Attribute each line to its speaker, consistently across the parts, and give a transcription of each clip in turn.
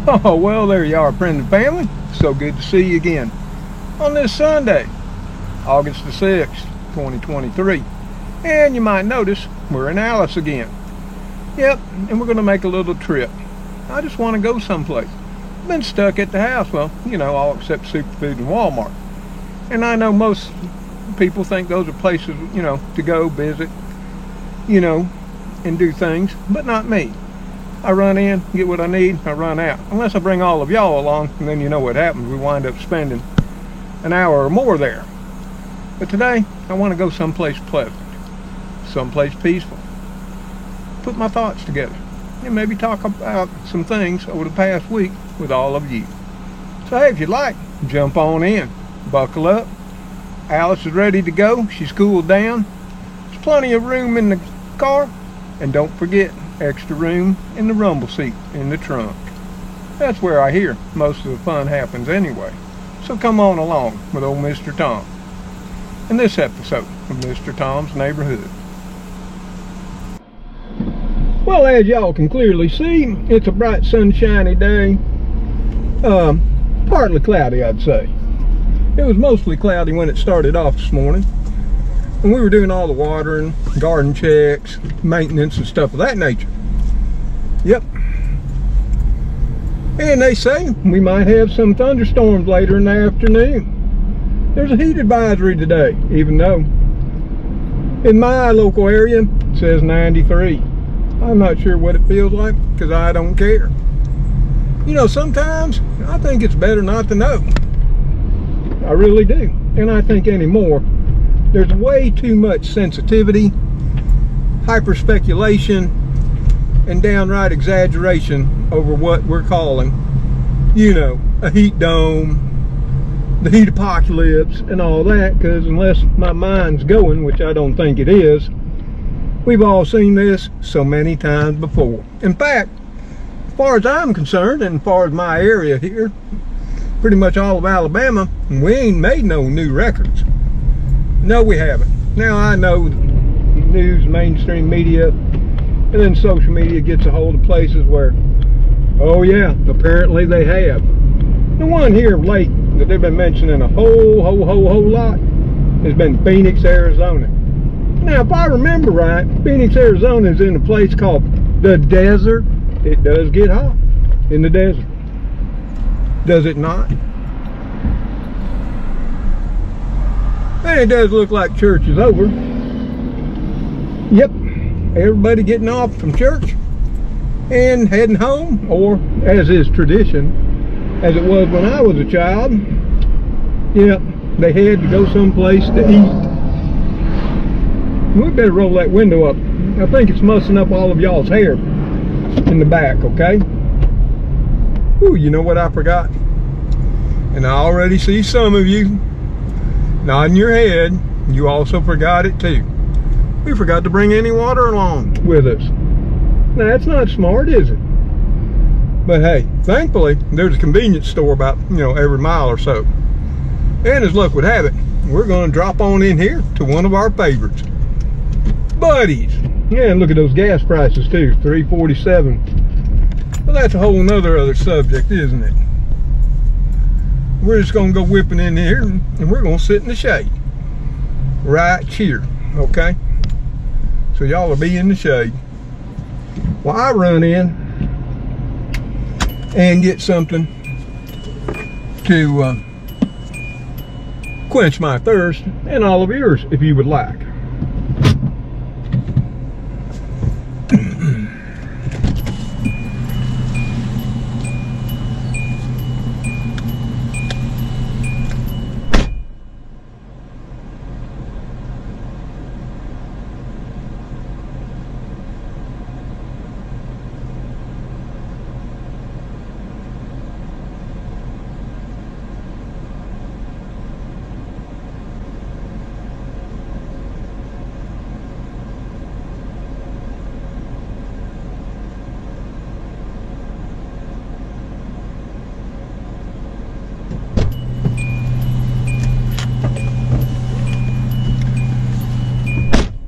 Speaker 1: Oh, well, there you are, friends and family. So good to see you again on this Sunday, August the 6th, 2023. And you might notice we're in Alice again. Yep, and we're going to make a little trip. I just want to go someplace. I've been stuck at the house, well, you know, all except Superfood and Walmart. And I know most people think those are places, you know, to go visit, you know, and do things, but not me. I run in, get what I need, I run out. Unless I bring all of y'all along, and then you know what happens. We wind up spending an hour or more there. But today, I want to go someplace pleasant, someplace peaceful. Put my thoughts together, and maybe talk about some things over the past week with all of you. So hey, if you'd like, jump on in, buckle up. Alice is ready to go, she's cooled down. There's plenty of room in the car, and don't forget, extra room in the rumble seat in the trunk. That's where I hear most of the fun happens anyway. So come on along with old Mr. Tom in this episode of Mr. Tom's Neighborhood. Well, as y'all can clearly see, it's a bright sunshiny day. Partly cloudy, I'd say. It was mostly cloudy when it started off this morning. And we were doing all the watering, garden checks, maintenance and stuff of that nature. Yep. And they say we might have some thunderstorms later in the afternoon. There's a heat advisory today, even though in my local area it says 93. I'm not sure what it feels like because I don't care. You know, sometimes I think it's better not to know. I really do. And I think anymore, there's way too much sensitivity, hyper speculation, and downright exaggeration over what we're calling, you know, a heat dome, the heat apocalypse, and all that, because unless my mind's going, which I don't think it is, we've all seen this so many times before. In fact, as far as I'm concerned, and as far as my area here, pretty much all of Alabama, we ain't made no new records. No, we haven't. Now, I know news, mainstream media, and then social media gets a hold of places where, oh yeah, apparently they have. The one here of late that they've been mentioning a whole lot has been Phoenix, Arizona. Now, if I remember right, Phoenix, Arizona is in a place called the desert. It does get hot in the desert. Does it not? And it does look like church is over. Yep, everybody getting off from church and heading home, or as is tradition, as it was when I was a child, yep, they had to go someplace to eat. We better roll that window up. I think it's mussing up all of y'all's hair in the back, okay? Ooh, you know what I forgot? And I already see some of you nodding your head. You also forgot it too. We forgot to bring any water along with us. Now that's not smart, is it? But hey, thankfully there's a convenience store about, you know, every mile or so. And as luck would have it, we're going to drop on in here to one of our favorites, Buddy's. Yeah, and look at those gas prices too, $3.47. Well, that's a whole other subject, isn't it? We're just gonna go whipping in here and we're gonna sit in the shade right here, okay? So y'all will be in the shade while I run in and get something to quench my thirst, and all of yours if you would like.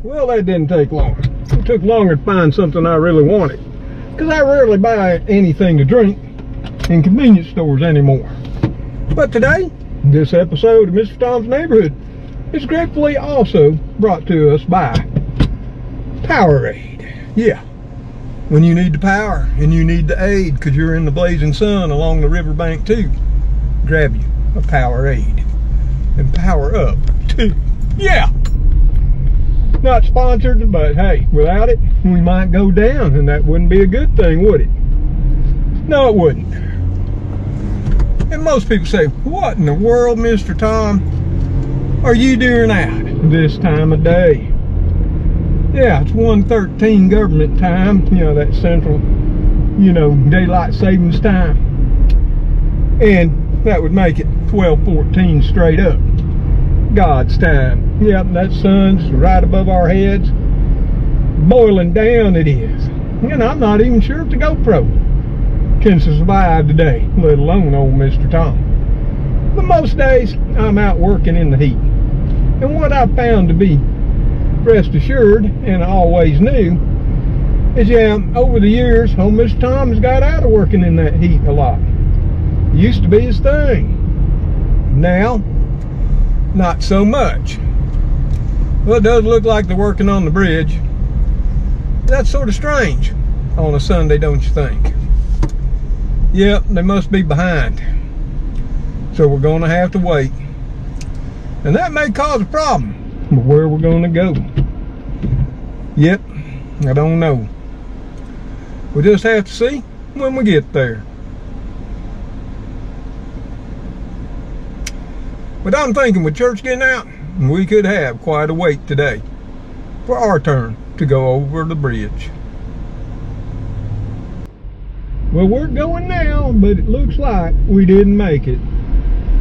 Speaker 1: Well, that didn't take long. It took longer to find something I really wanted, because I rarely buy anything to drink in convenience stores anymore. But today, this episode of Mr. Tom's Neighborhood is gratefully also brought to us by Powerade. Yeah, when you need the power and you need the aid because you're in the blazing sun along the riverbank too, grab you a Powerade and power up too. Yeah. Not sponsored, but hey, without it, we might go down, and that wouldn't be a good thing, would it? No, it wouldn't. And most people say, what in the world, Mr. Tom, are you doing out this time of day? Yeah, it's 1:13 government time, you know, that central, you know, daylight savings time. And that would make it 12:14 straight up. God's time. Yep, that sun's right above our heads. Boiling down it is. And I'm not even sure if the GoPro can survive today, let alone old Mr. Tom. But most days, I'm out working in the heat. And what I found to be, rest assured, and I always knew, is yeah, over the years, old Mr. Tom has got out of working in that heat a lot. It used to be his thing. Now, not so much. Well, it does look like they're working on the bridge. That's sort of strange on a Sunday, don't you think? Yep, they must be behind. So we're going to have to wait. And that may cause a problem. But where we're going to go? Yep, I don't know. We'll just have to see when we get there. But I'm thinking with church getting out, we could have quite a wait today for our turn to go over the bridge. Well, we're going now, but it looks like we didn't make it.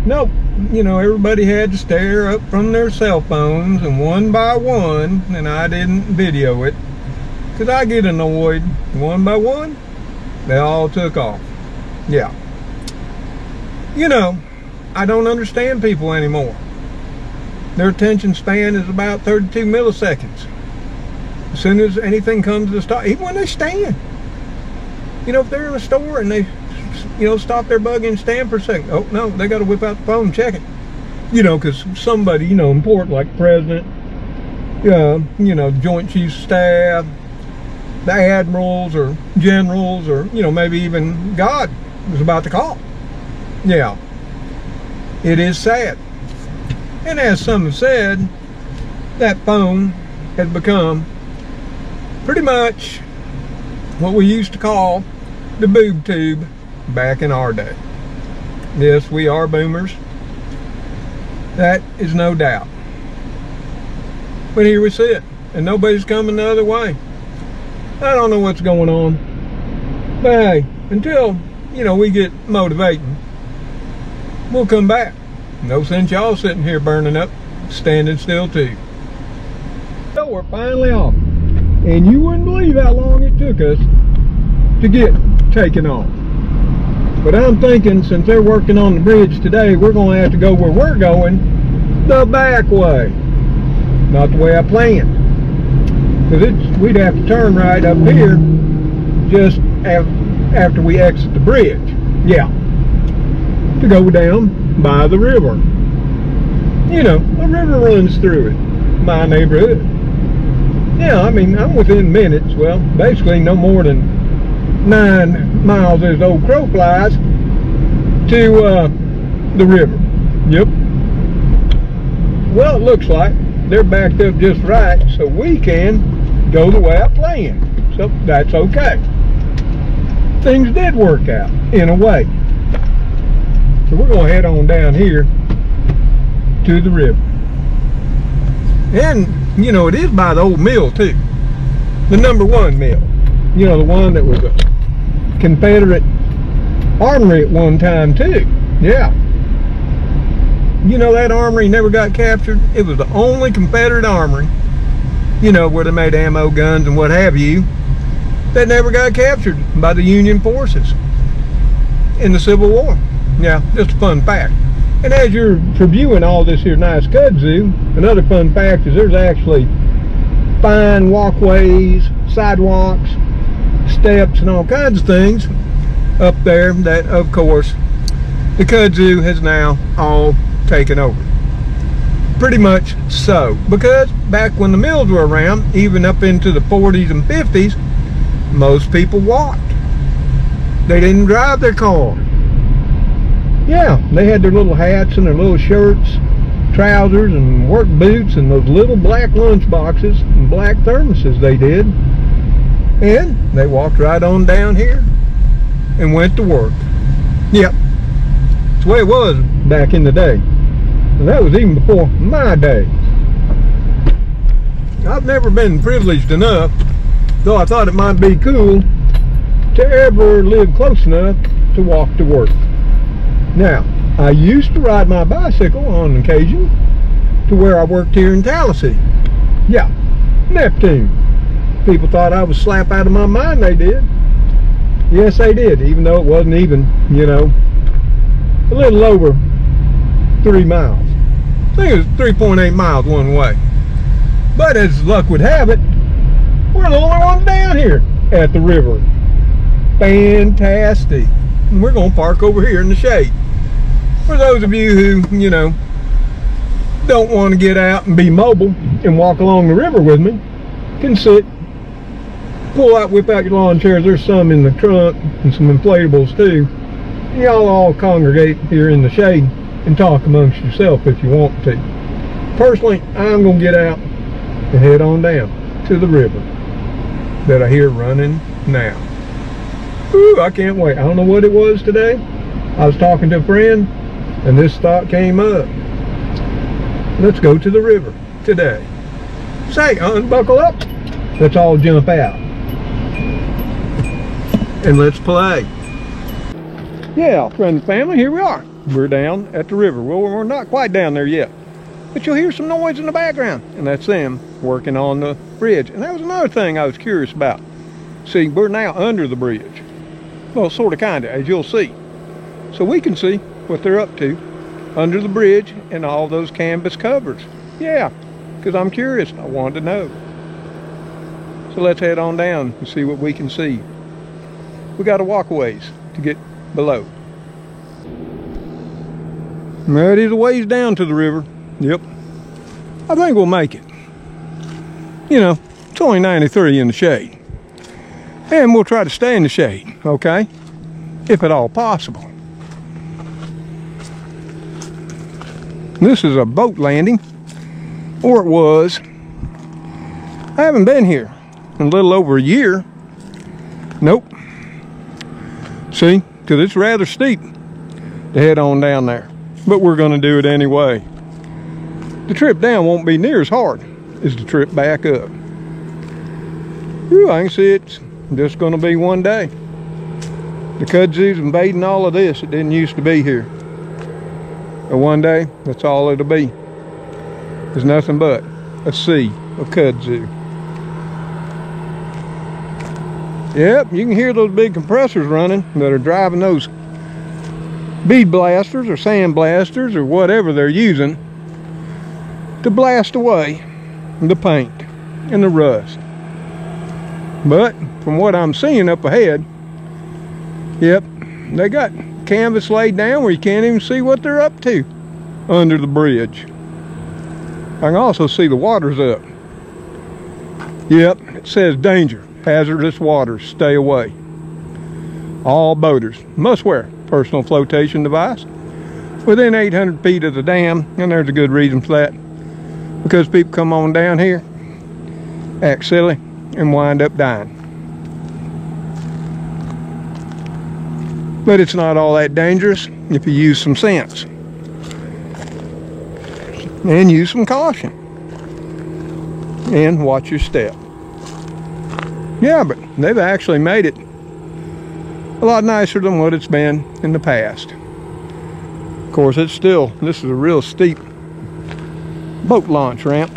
Speaker 1: Nope, you know, everybody had to stare up from their cell phones, and one by one, and I didn't video it, because I get annoyed. One by one, they all took off. Yeah. You know, I don't understand people anymore. Their attention span is about 32 milliseconds. As soon as anything comes to a stop, even when they stand. You know, if they're in a store and they, you know, stop their buggy and stand for a second. Oh, no, they got to whip out the phone and check it. You know, because somebody, you know, important, like the president, you know, Joint Chiefs of Staff, the admirals or generals, or, you know, maybe even God was about to call. Yeah. It is sad. And as some have said, that phone has become pretty much what we used to call the boob tube back in our day. Yes, we are boomers. That is no doubt. But here we sit, and nobody's coming the other way. I don't know what's going on. But hey, until, you know, we get motivating, we'll come back. No sense y'all sitting here burning up, standing still too. So we're finally off. And you wouldn't believe how long it took us to get taken off. But I'm thinking since they're working on the bridge today, we're going to have to go where we're going the back way. Not the way I planned. Because we'd have to turn right up here just after we exit the bridge. Yeah. To go down by the river. You know, a river runs through it. My neighborhood. Yeah, I mean, I'm within minutes. Well, basically no more than 9 miles as old crow flies to the river. Yep. Well, it looks like they're backed up just right, so we can go the way I planned. So that's okay. Things did work out in a way. So we're going to head on down here to the river. And, you know, it is by the old mill, too. The #1 mill. You know, the one that was a Confederate armory at one time, too. Yeah. You know, that armory never got captured. It was the only Confederate armory, you know, where they made ammo, guns, and what have you, that never got captured by the Union forces in the Civil War. Yeah, just a fun fact. And as you're previewing all this here nice kudzu, another fun fact is there's actually fine walkways, sidewalks, steps, and all kinds of things up there that, of course, the kudzu has now all taken over. Pretty much so, because back when the mills were around, even up into the 40s and 50s, most people walked. They didn't drive their car. Yeah, they had their little hats and their little shirts, trousers and work boots and those little black lunch boxes and black thermoses they did. And they walked right on down here and went to work. Yep, that's the way it was back in the day. And that was even before my day. I've never been privileged enough, though I thought it might be cool, to ever live close enough to walk to work. Now, I used to ride my bicycle on occasion to where I worked here in Tallahassee. Yeah, Neptune. People thought I was slap out of my mind, they did. Yes, they did, even though it wasn't even, you know, a little over 3 miles. I think it was 3.8 miles one way. But as luck would have it, we're the only ones down here at the river. Fantastic. And we're going to park over here in the shade. For those of you who, you know, don't want to get out and be mobile and walk along the river with me, can sit, pull out, whip out your lawn chairs. There's some in the trunk and some inflatables too. Y'all all congregate here in the shade and talk amongst yourself if you want to. Personally, I'm going to get out and head on down to the river that I hear running now. Ooh, I can't wait. I don't know what it was today. I was talking to a friend and this thought came up. Let's go to the river today. Say, unbuckle up. Let's all jump out. And let's play. Yeah, friends and family, here we are. We're down at the river. Well, we're not quite down there yet. But you'll hear some noise in the background. And that's them working on the bridge. And that was another thing I was curious about. See, we're now under the bridge. Well, sort of, kind of, as you'll see. So we can see what they're up to under the bridge and all those canvas covers. Yeah, because I'm curious. I wanted to know. So let's head on down and see what we can see. We got to walk a ways to get below. Well, it is a ways down to the river. Yep. I think we'll make it. You know, it's only 93 in the shade. And we'll try to stay in the shade, okay? If at all possible. This is a boat landing. Or it was. I haven't been here in a little over a year. Nope. See, because it's rather steep to head on down there. But we're going to do it anyway. The trip down won't be near as hard as the trip back up. Ooh, I can see it's just going to be one day. The kudzu's invading all of this. It didn't used to be here. But one day, that's all it'll be. There's nothing but a sea of kudzu. Yep, you can hear those big compressors running that are driving those bead blasters or sand blasters or whatever they're using to blast away the paint and the rust. But from what I'm seeing up ahead, yep, they got canvas laid down where you can't even see what they're up to under the bridge. I can also see the water's up. Yep, it says danger, hazardous waters, stay away. All boaters must wear personal flotation device within 800 feet of the dam, and there's a good reason for that. Because people come on down here, act silly, and wind up dying. But it's not all that dangerous if you use some sense. And use some caution. And watch your step. Yeah, but they've actually made it a lot nicer than what it's been in the past. Of course, it's still, this is a real steep boat launch ramp.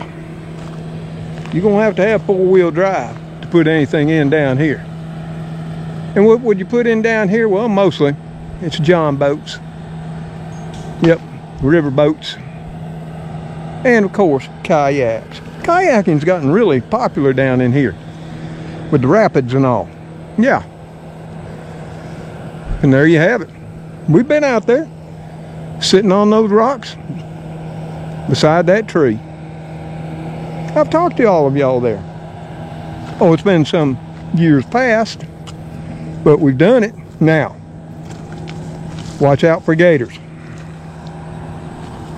Speaker 1: You're going to have four-wheel drive to put anything in down here. And what would you put in down here? Well, mostly it's John boats. Yep, river boats. And of course, kayaks. Kayaking's gotten really popular down in here with the rapids and all. Yeah. And there you have it. We've been out there, sitting on those rocks beside that tree. I've talked to all of y'all there. Oh, it's been some years past, but we've done it. Now, watch out for gators.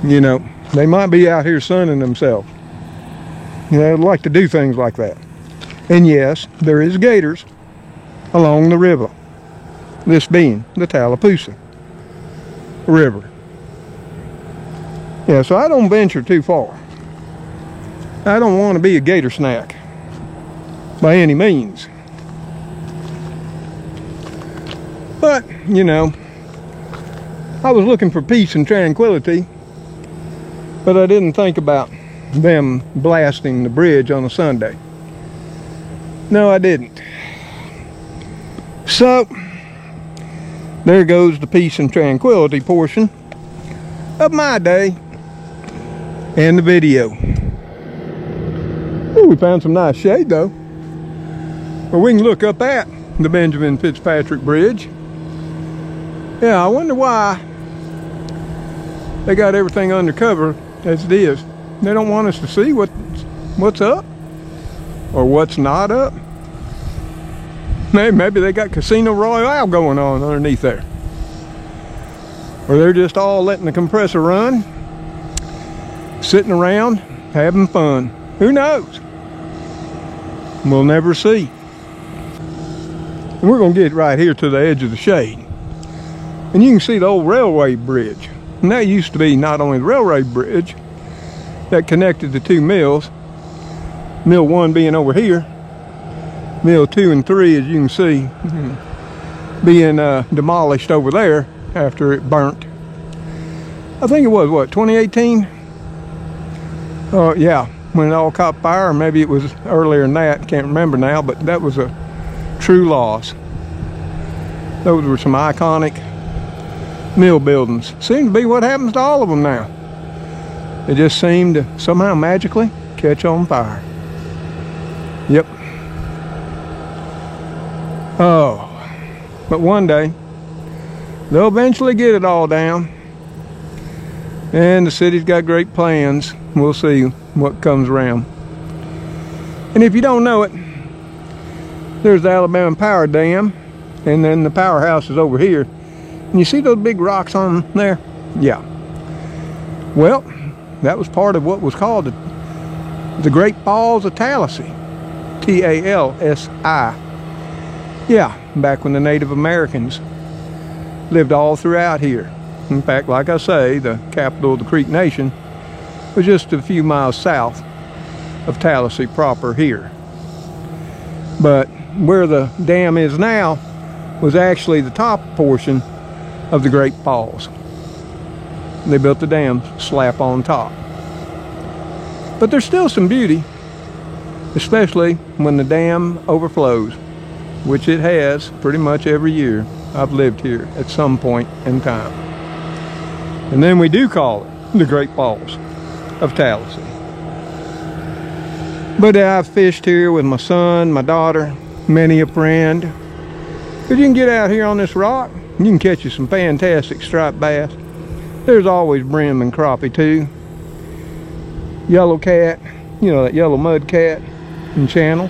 Speaker 1: You know, they might be out here sunning themselves. You know, they like to do things like that. And yes, there is gators along the river. This being the Tallapoosa River. Yeah, so I don't venture too far. I don't want to be a gator snack by any means. But, you know, I was looking for peace and tranquility, but I didn't think about them blasting the bridge on a Sunday. No, I didn't. So, there goes the peace and tranquility portion of my day and the video. Ooh, we found some nice shade though. Well, we can look up at the Benjamin Fitzpatrick Bridge. Yeah, I wonder why they got everything undercover as it is. They don't want us to see what's up or what's not up. Maybe they got Casino Royale going on underneath there. Or they're just all letting the compressor run, sitting around, having fun. Who knows? We'll never see. And we're going to get right here to the edge of the shade. And you can see the old railway bridge. And that used to be not only the railway bridge that connected the two mills, Mill 1 being over here, Mill 2 and 3, as you can see, being demolished over there after it burnt. I think it was, what, 2018? Yeah, when it all caught fire, or maybe it was earlier than that, can't remember now, but that was a true loss. Those were some iconic mill buildings. Seems to be what happens to all of them now. They just seem to somehow magically catch on fire. Yep. Oh, but one day they'll eventually get it all down, and the city's got great plans. We'll see what comes around. And if you don't know it, there's the Alabama Power Dam, and then the powerhouse is over here. And you see those big rocks on there? Yeah. Well, that was part of what was called the Great Falls of Tallahassee. T-A-L-S-I. Yeah, back when the Native Americans lived all throughout here. In fact, like I say, the capital of the Creek Nation was just a few miles south of Tallahassee proper here. But where the dam is now was actually the top portion of the Great Falls. They built the dam slap on top. But there's still some beauty, especially when the dam overflows, which it has pretty much every year I've lived here at some point in time. And then we do call it the Great Falls of Tallahassee. But I've fished here with my son, my daughter, many a friend. But you can get out here on this rock, you can catch you some fantastic striped bass. There's always brim and crappie too. Yellow cat, you know, that yellow mud cat and channel.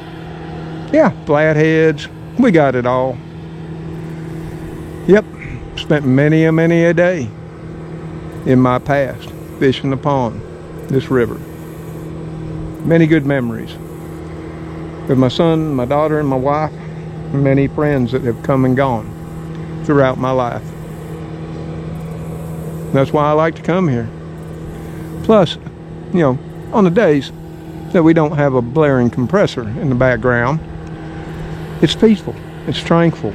Speaker 1: Yeah, flatheads, we got it all. Yep, spent many a day in my past fishing the pond, this river. Many good memories with my son, my daughter, and my wife, and many friends that have come and gone throughout my life. That's why I like to come here. Plus, you know, on the days that we don't have a blaring compressor in the background, it's peaceful, it's tranquil.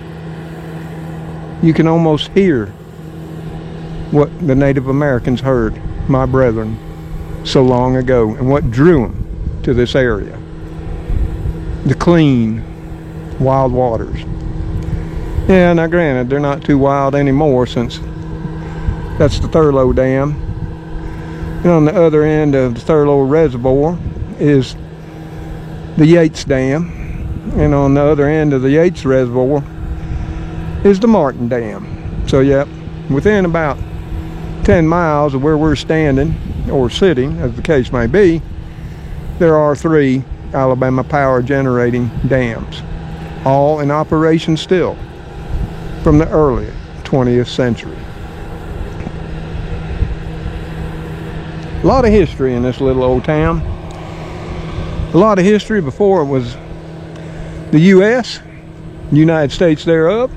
Speaker 1: You can almost hear what the Native Americans heard, my brethren, so long ago, and what drew them to this area. The clean, wild waters. Yeah, now granted, they're not too wild anymore, since that's the Thurlow Dam. And on the other end of the Thurlow Reservoir is the Yates Dam. And on the other end of the Yates Reservoir is the Martin Dam. So yep, within about 10 miles of where we're standing, or sitting, as the case may be, there are 3 Alabama power generating dams, all in operation still from the early 20th century. A lot of history in this little old town. A lot of history before it was the U.S., United States thereof,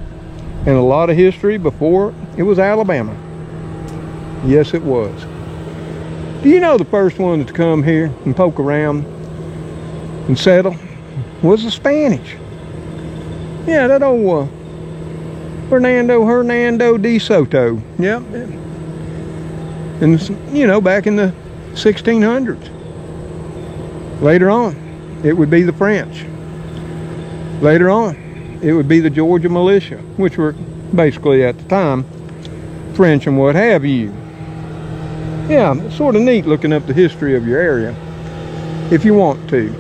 Speaker 1: and a lot of history before it was Alabama. Yes, it was. Do you know the first ones to come here and poke around and settle was the Spanish? Yeah, that old Hernando de Soto. Yep. And you know, back in the 1600s. Later on, it would be the French. Later on, it would be the Georgia militia, which were basically at the time French and what have you. Yeah, it's sort of neat looking up the history of your area if you want to.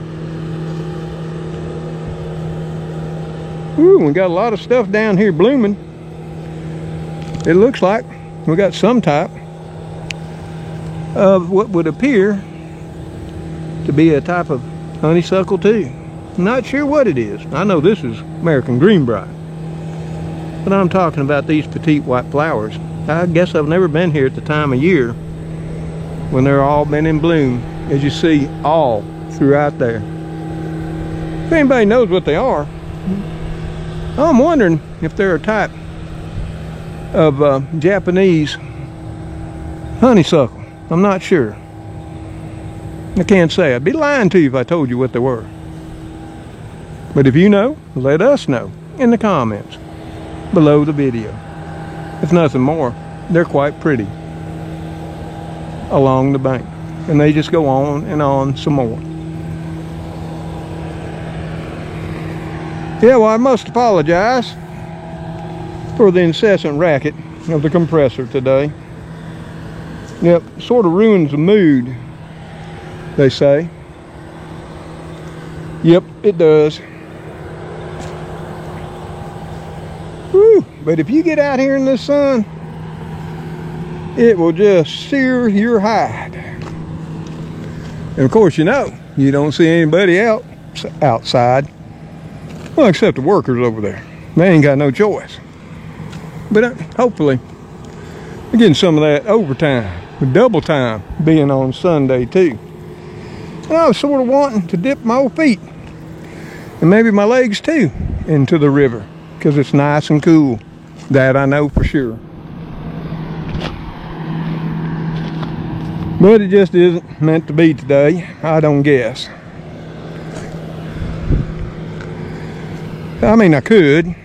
Speaker 1: Ooh, we got a lot of stuff down here blooming. It looks like we got some type of what would appear to be a type of honeysuckle too. Not sure what it is. I know this is American greenbrier, but I'm talking about these petite white flowers. I guess I've never been here at the time of year when they're all been in bloom, as you see all throughout there. If anybody knows what they are, I'm wondering if they're a type of Japanese honeysuckle. I'm not sure. I can't say. I'd be lying to you if I told you what they were. But if you know, let us know in the comments below the video. If nothing more, they're quite pretty along the bank, and they just go on and on some more. Yeah, well, I must apologize for the incessant racket of the compressor today. Yep, sort of ruins the mood, they say. Yep, it does. Woo, but if you get out here in the sun, it will just sear your hide. And of course, you know, you don't see anybody else outside. Well, except the workers over there. They ain't got no choice. But hopefully, we're getting some of that overtime, with double time being on Sunday too. And I was sort of wanting to dip my old feet, and maybe my legs too, into the river, because it's nice and cool. That I know for sure. But it just isn't meant to be today, I don't guess. I mean, I could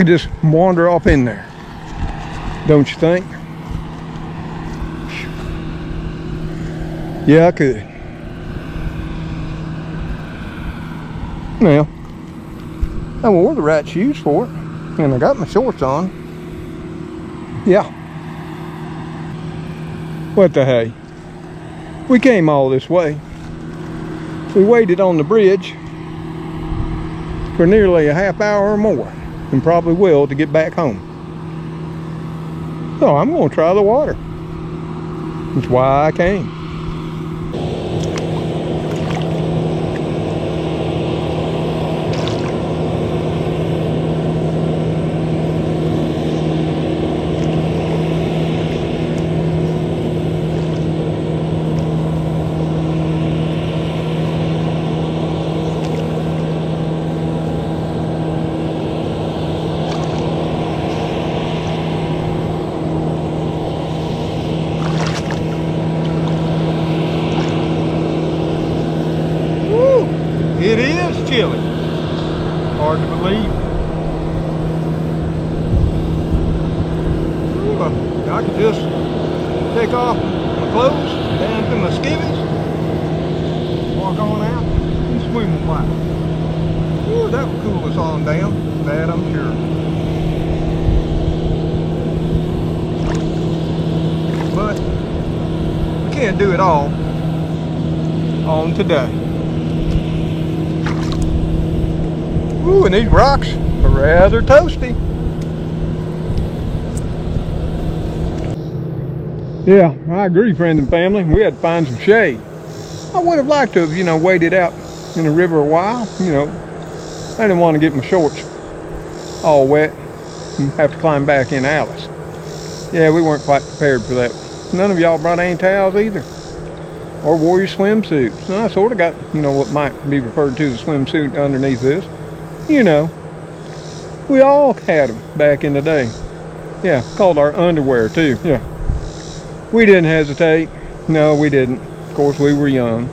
Speaker 1: just wander off in there, don't you think? Yeah, I could. Well, I wore the right shoes for it, and I got my shorts on. Yeah. What the hey? We came all this way. We waited on the bridge for nearly a half hour or more, and probably will to get back home. So I'm going to try the water. That's why I came. It is chilly. Hard to believe. Ooh, I could just take off my clothes down to my skivvies, walk on out, and swim a while. Ooh, that would cool us on down. That I'm sure. But we can't do it all on today. Ooh, and these rocks are rather toasty. Yeah, I agree, friends and family. We had to find some shade. I would have liked to have, you know, waited out in the river a while. You know, I didn't want to get my shorts all wet and have to climb back in Alice. Yeah, we weren't quite prepared for that. None of y'all brought any towels either, or wore your swimsuits. No, I sort of got, you know, what might be referred to as a swimsuit underneath this. You know, we all had them back in the day. Yeah, called our underwear too. Yeah. We didn't hesitate. No, we didn't. Of course, we were young.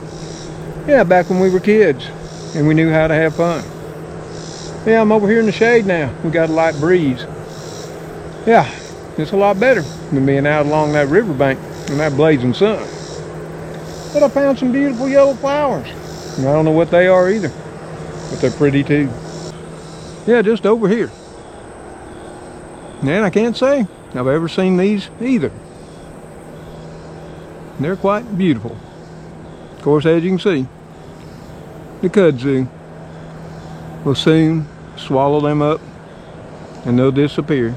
Speaker 1: Yeah, back when we were kids and we knew how to have fun. Yeah, I'm over here in the shade now. We got a light breeze. Yeah, it's a lot better than being out along that riverbank in that blazing sun. But I found some beautiful yellow flowers. And I don't know what they are either, but they're pretty too. Yeah, just over here. And I can't say I've ever seen these either. They're quite beautiful. Of course, as you can see, the kudzu will soon swallow them up and they'll disappear.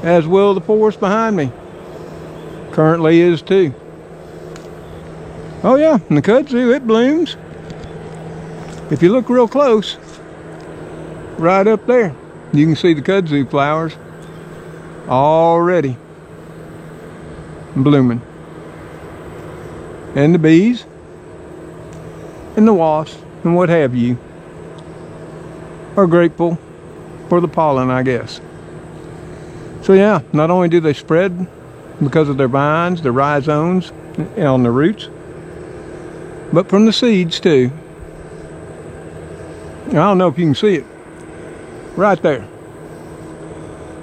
Speaker 1: As will the forest behind me. Currently is too. Oh yeah, and the kudzu, it blooms. If you look real close, right up there, you can see the kudzu flowers already blooming. And the bees and the wasps and what have you are grateful for the pollen, I guess. So yeah, not only do they spread because of their vines, their rhizomes on the roots, but from the seeds too. I don't know if you can see it. Right there.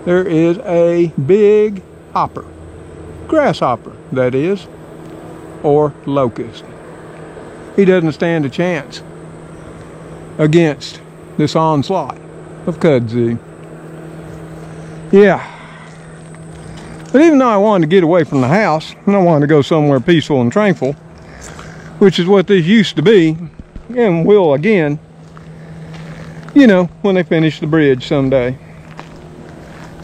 Speaker 1: There is a big hopper. Grasshopper, that is. Or locust. He doesn't stand a chance against this onslaught of kudzu. Yeah. But even though I wanted to get away from the house, and I wanted to go somewhere peaceful and tranquil, which is what this used to be, and will again, you know, when they finish the bridge someday.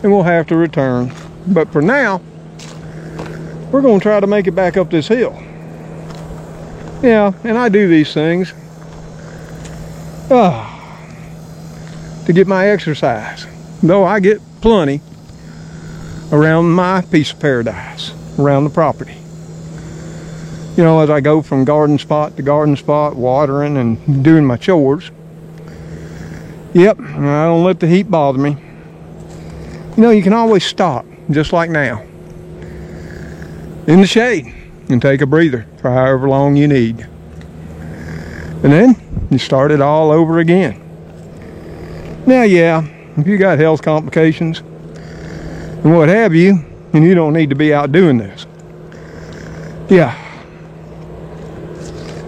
Speaker 1: And we'll have to return. But for now, we're going to try to make it back up this hill. Yeah, and I do these things to get my exercise. Though I get plenty around my piece of paradise, around the property. You know, as I go from garden spot to garden spot, watering and doing my chores. Yep, I don't let the heat bother me. You know, you can always stop, just like now, in the shade, and take a breather for however long you need. And then you start it all over again. Now, yeah, if you got health complications and what have you, and you don't need to be out doing this. Yeah.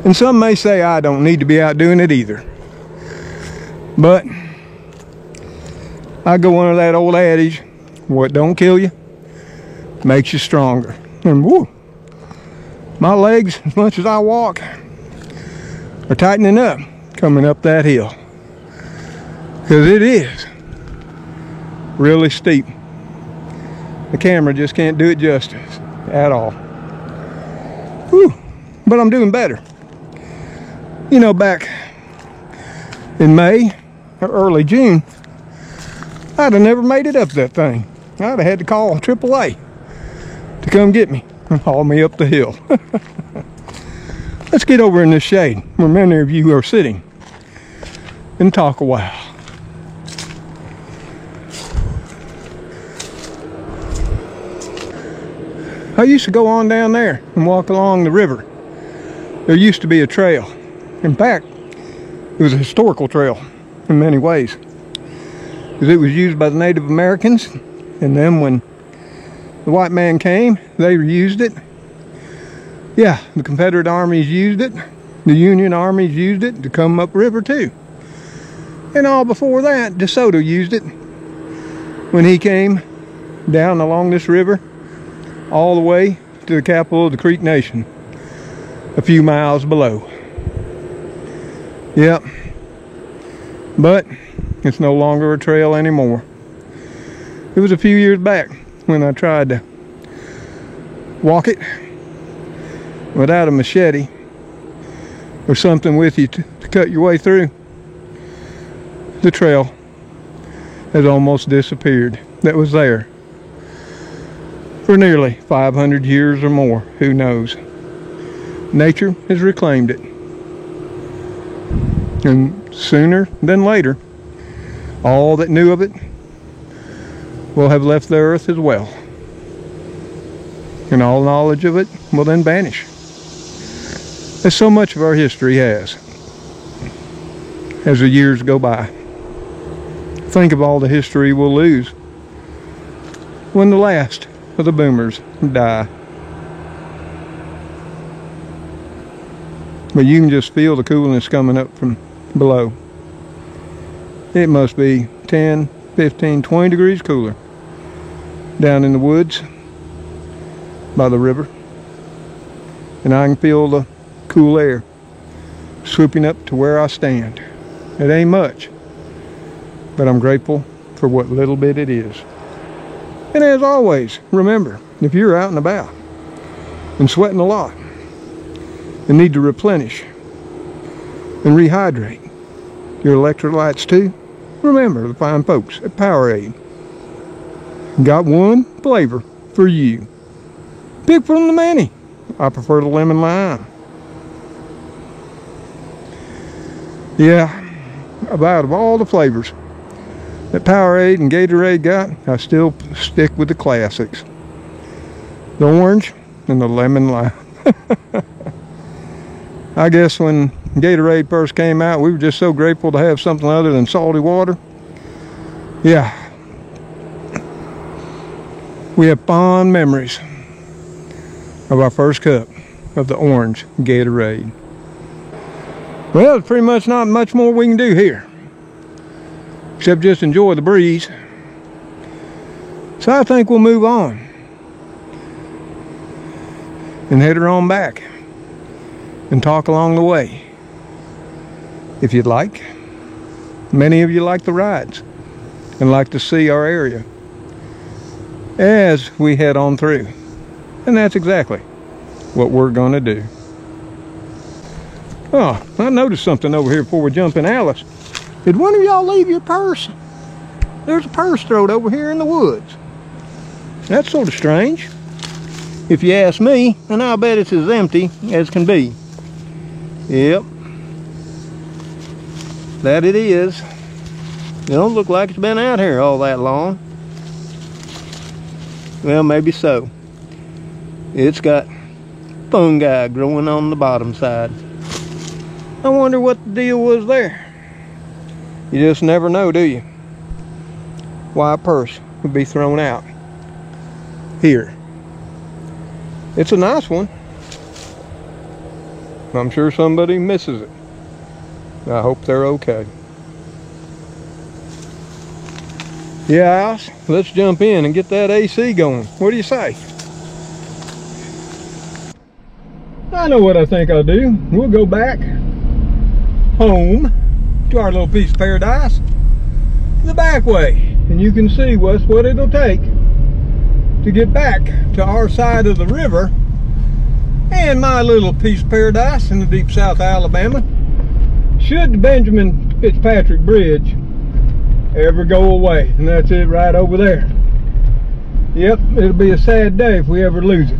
Speaker 1: And some may say I don't need to be out doing it either. But I go under that old adage, what don't kill you makes you stronger. And woo, my legs, as much as I walk, are tightening up coming up that hill. Because it is really steep. The camera just can't do it justice at all. Whew. But I'm doing better. You know, back in May or early June, I'd have never made it up that thing. I'd have had to call AAA to come get me and haul me up the hill. Let's get over in this shade where many of you are sitting and talk a while. I used to go on down there and walk along the river. There used to be a trail. In fact, it was a historical trail in many ways. Because it was used by the Native Americans, and then when the white man came, they used it. Yeah, the Confederate armies used it. The Union armies used it to come upriver too. And all before that, DeSoto used it when he came down along this river all the way to the capital of the Creek Nation, a few miles below. Yep. but it's no longer a trail anymore. It was a few years back when I tried to walk it without a machete or something with you to cut your way through. The trail has almost disappeared that was there for nearly 500 years or more. Who knows? Nature has reclaimed it. And sooner than later, all that knew of it will have left the earth as well. And all knowledge of it will then vanish, as so much of our history has, as the years go by. Think of all the history we'll lose when the last of the boomers die. But you can just feel the coolness coming up from below. It must be 10, 15, 20 degrees cooler down in the woods by the river. And I can feel the cool air swooping up to where I stand. It ain't much, but I'm grateful for what little bit it is. And as always, remember, if you're out and about and sweating a lot and need to replenish and rehydrate your electrolytes too, remember the fine folks at Powerade got one flavor for you. Pick from the many. I prefer the lemon lime. Yeah, about of all the flavors that Powerade and Gatorade got, I still stick with the classics. The orange and the lemon lime. I guess when Gatorade first came out, we were just so grateful to have something other than salty water. Yeah. We have fond memories of our first cup of the orange Gatorade. Well, there's pretty much not much more we can do here, except just enjoy the breeze. So I think we'll move on and head her on back and talk along the way, if you'd like. Many of you like the rides and like to see our area as we head on through. And that's exactly what we're going to do. Oh, I noticed something over here before we jump in. Alice, did one of y'all leave your purse? There's a purse thrown over here in the woods. That's sort of strange, if you ask me, and I'll bet it's as empty as can be. Yep. That it is. It don't look like it's been out here all that long. Well, maybe so. It's got fungi growing on the bottom side. I wonder what the deal was there. You just never know, do you? Why a purse would be thrown out here. It's a nice one. I'm sure somebody misses it. I hope they're okay. Yeah, Alice, let's jump in and get that AC going. What do you say? I know what I think I'll do. We'll go back home to our little piece of paradise the back way, and you can see what it'll take to get back to our side of the river and my little piece of paradise in the deep south of Alabama, should the Benjamin Fitzpatrick Bridge ever go away. And that's it right over there. Yep, it'll be a sad day if we ever lose it.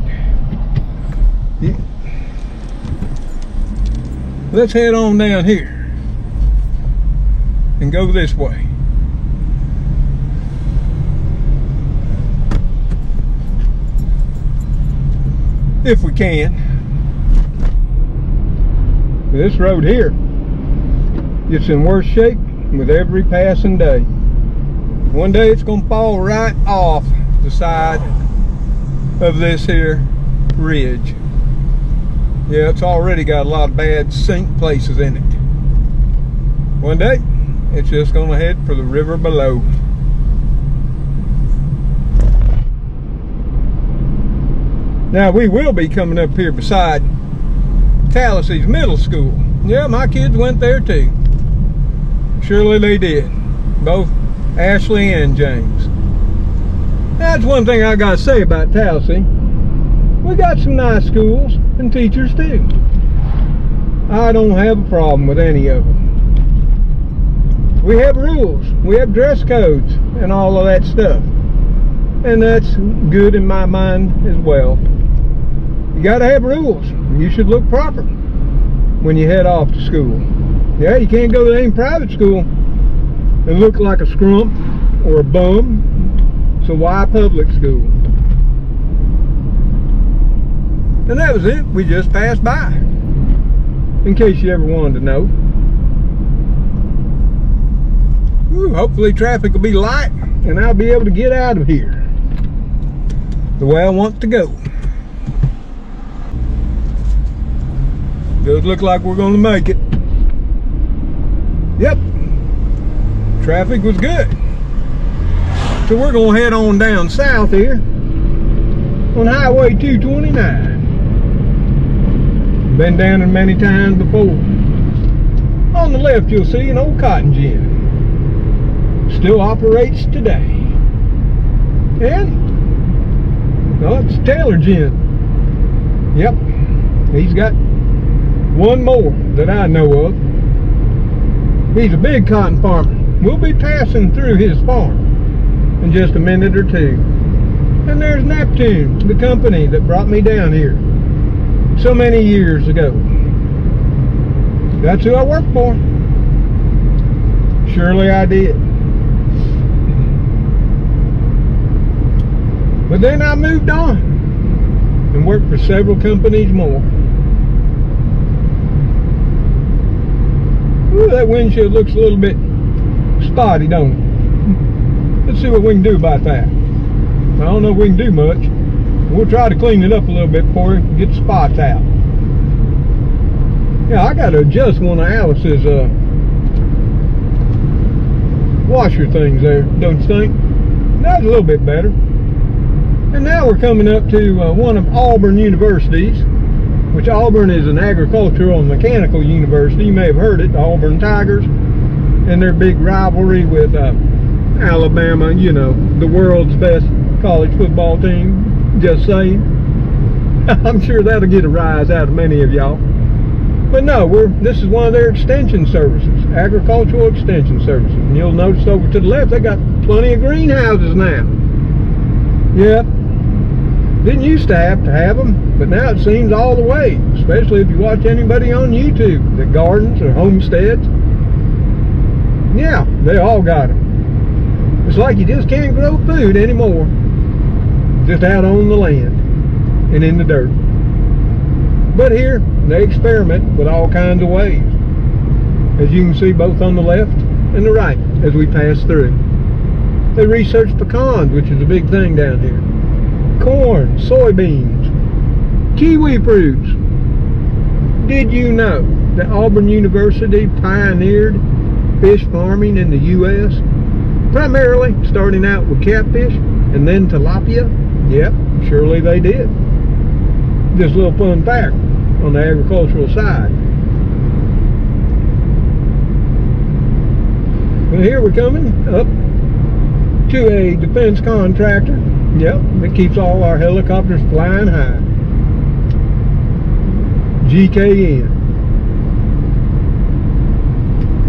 Speaker 1: Yeah. Let's head on down here and go this way. If we can. This road here gets in worse shape with every passing day. One day it's gonna fall right off the side of this here ridge. Yeah, it's already got a lot of bad sink places in it. One day it's just gonna head for the river below. Now we will be coming up here beside Tallahassee Middle School. Yeah, my kids went there too. surely they did. Both Ashley and James. That's one thing I gotta say about Tallassee. We got some nice schools and teachers too. I don't have a problem with any of them. We have rules, we have dress codes and all of that stuff. And that's good in my mind as well. You gotta have rules. You should look proper when you head off to school. Yeah, you can't go to any private school and look like a scrump or a bum. So why public school? And that was it. We just passed by. In case you ever wanted to know. Ooh, hopefully traffic will be light and I'll be able to get out of here the way I want to go. Does look like we're going to make it. Yep. Traffic was good. So we're going to head on down south here on Highway 229. Been down it many times before. On the left you'll see an old cotton gin. Still operates today. And no, it's Taylor Gin. Yep. He's got one more that I know of. He's a big cotton farmer. We'll be passing through his farm in just a minute or two. And there's Neptune, the company that brought me down here so many years ago. That's who I work for. Surely I did. But then I moved on and worked for several companies more. Ooh, that windshield looks a little bit spotty, don't it? Let's see what we can do about that. I don't know if we can do much. We'll try to clean it up a little bit for you and get the spots out. Yeah, I got to adjust one of Alice's washer things there, don't you think? That's a little bit better. And now we're coming up to one of Auburn universities, which Auburn is an agricultural and mechanical university. You may have heard it, the Auburn Tigers, and their big rivalry with Alabama, you know, the world's best college football team. Just saying. I'm sure that'll get a rise out of many of y'all. But no, this is one of their extension services, agricultural extension services. And you'll notice over to the left, they got plenty of greenhouses now. Yep. Didn't used to have them, but now it seems all the way, especially if you watch anybody on YouTube that gardens or homesteads. Yeah, they all got them. It's like you just can't grow food anymore, just out on the land and in the dirt. But here, they experiment with all kinds of ways, as you can see both on the left and the right as we pass through. They research pecans, which is a big thing down here. Corn, soybeans, kiwi fruits. Did you know that Auburn University pioneered fish farming in the U.S.? Primarily starting out with catfish and then tilapia? Yep, surely they did. Just a little fun fact on the agricultural side. Well, here we're coming up to a defense contractor. Yep, that keeps all our helicopters flying high. GKN.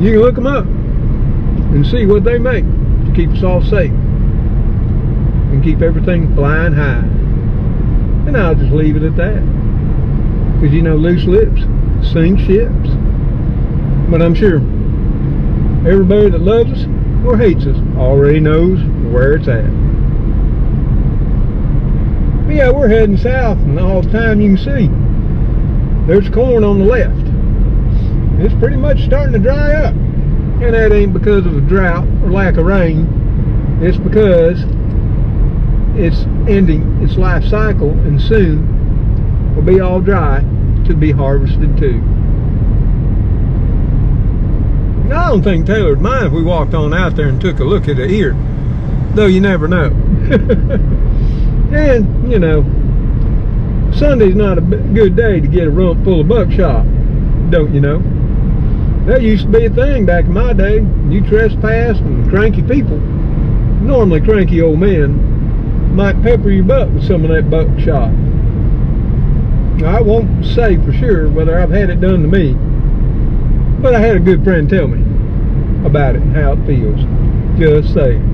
Speaker 1: You can look them up and see what they make to keep us all safe and keep everything flying high. And I'll just leave it at that, because you know, loose lips sink ships. But I'm sure everybody that loves us or hates us already knows where it's at. But yeah, we're heading south, and all the time you can see there's corn on the left. It's pretty much starting to dry up, and that ain't because of a drought or lack of rain. It's because it's ending its life cycle, and soon will be all dry to be harvested too. I don't think Taylor would mind if we walked on out there and took a look at it here, though you never know. And you know, Sunday's not a good day to get a rump full of buckshot, don't you know? That used to be a thing back in my day. You trespassed and cranky people, normally cranky old men, might pepper your butt with some of that buckshot. I won't say for sure whether I've had it done to me, but I had a good friend tell me about it and how it feels. Just saying.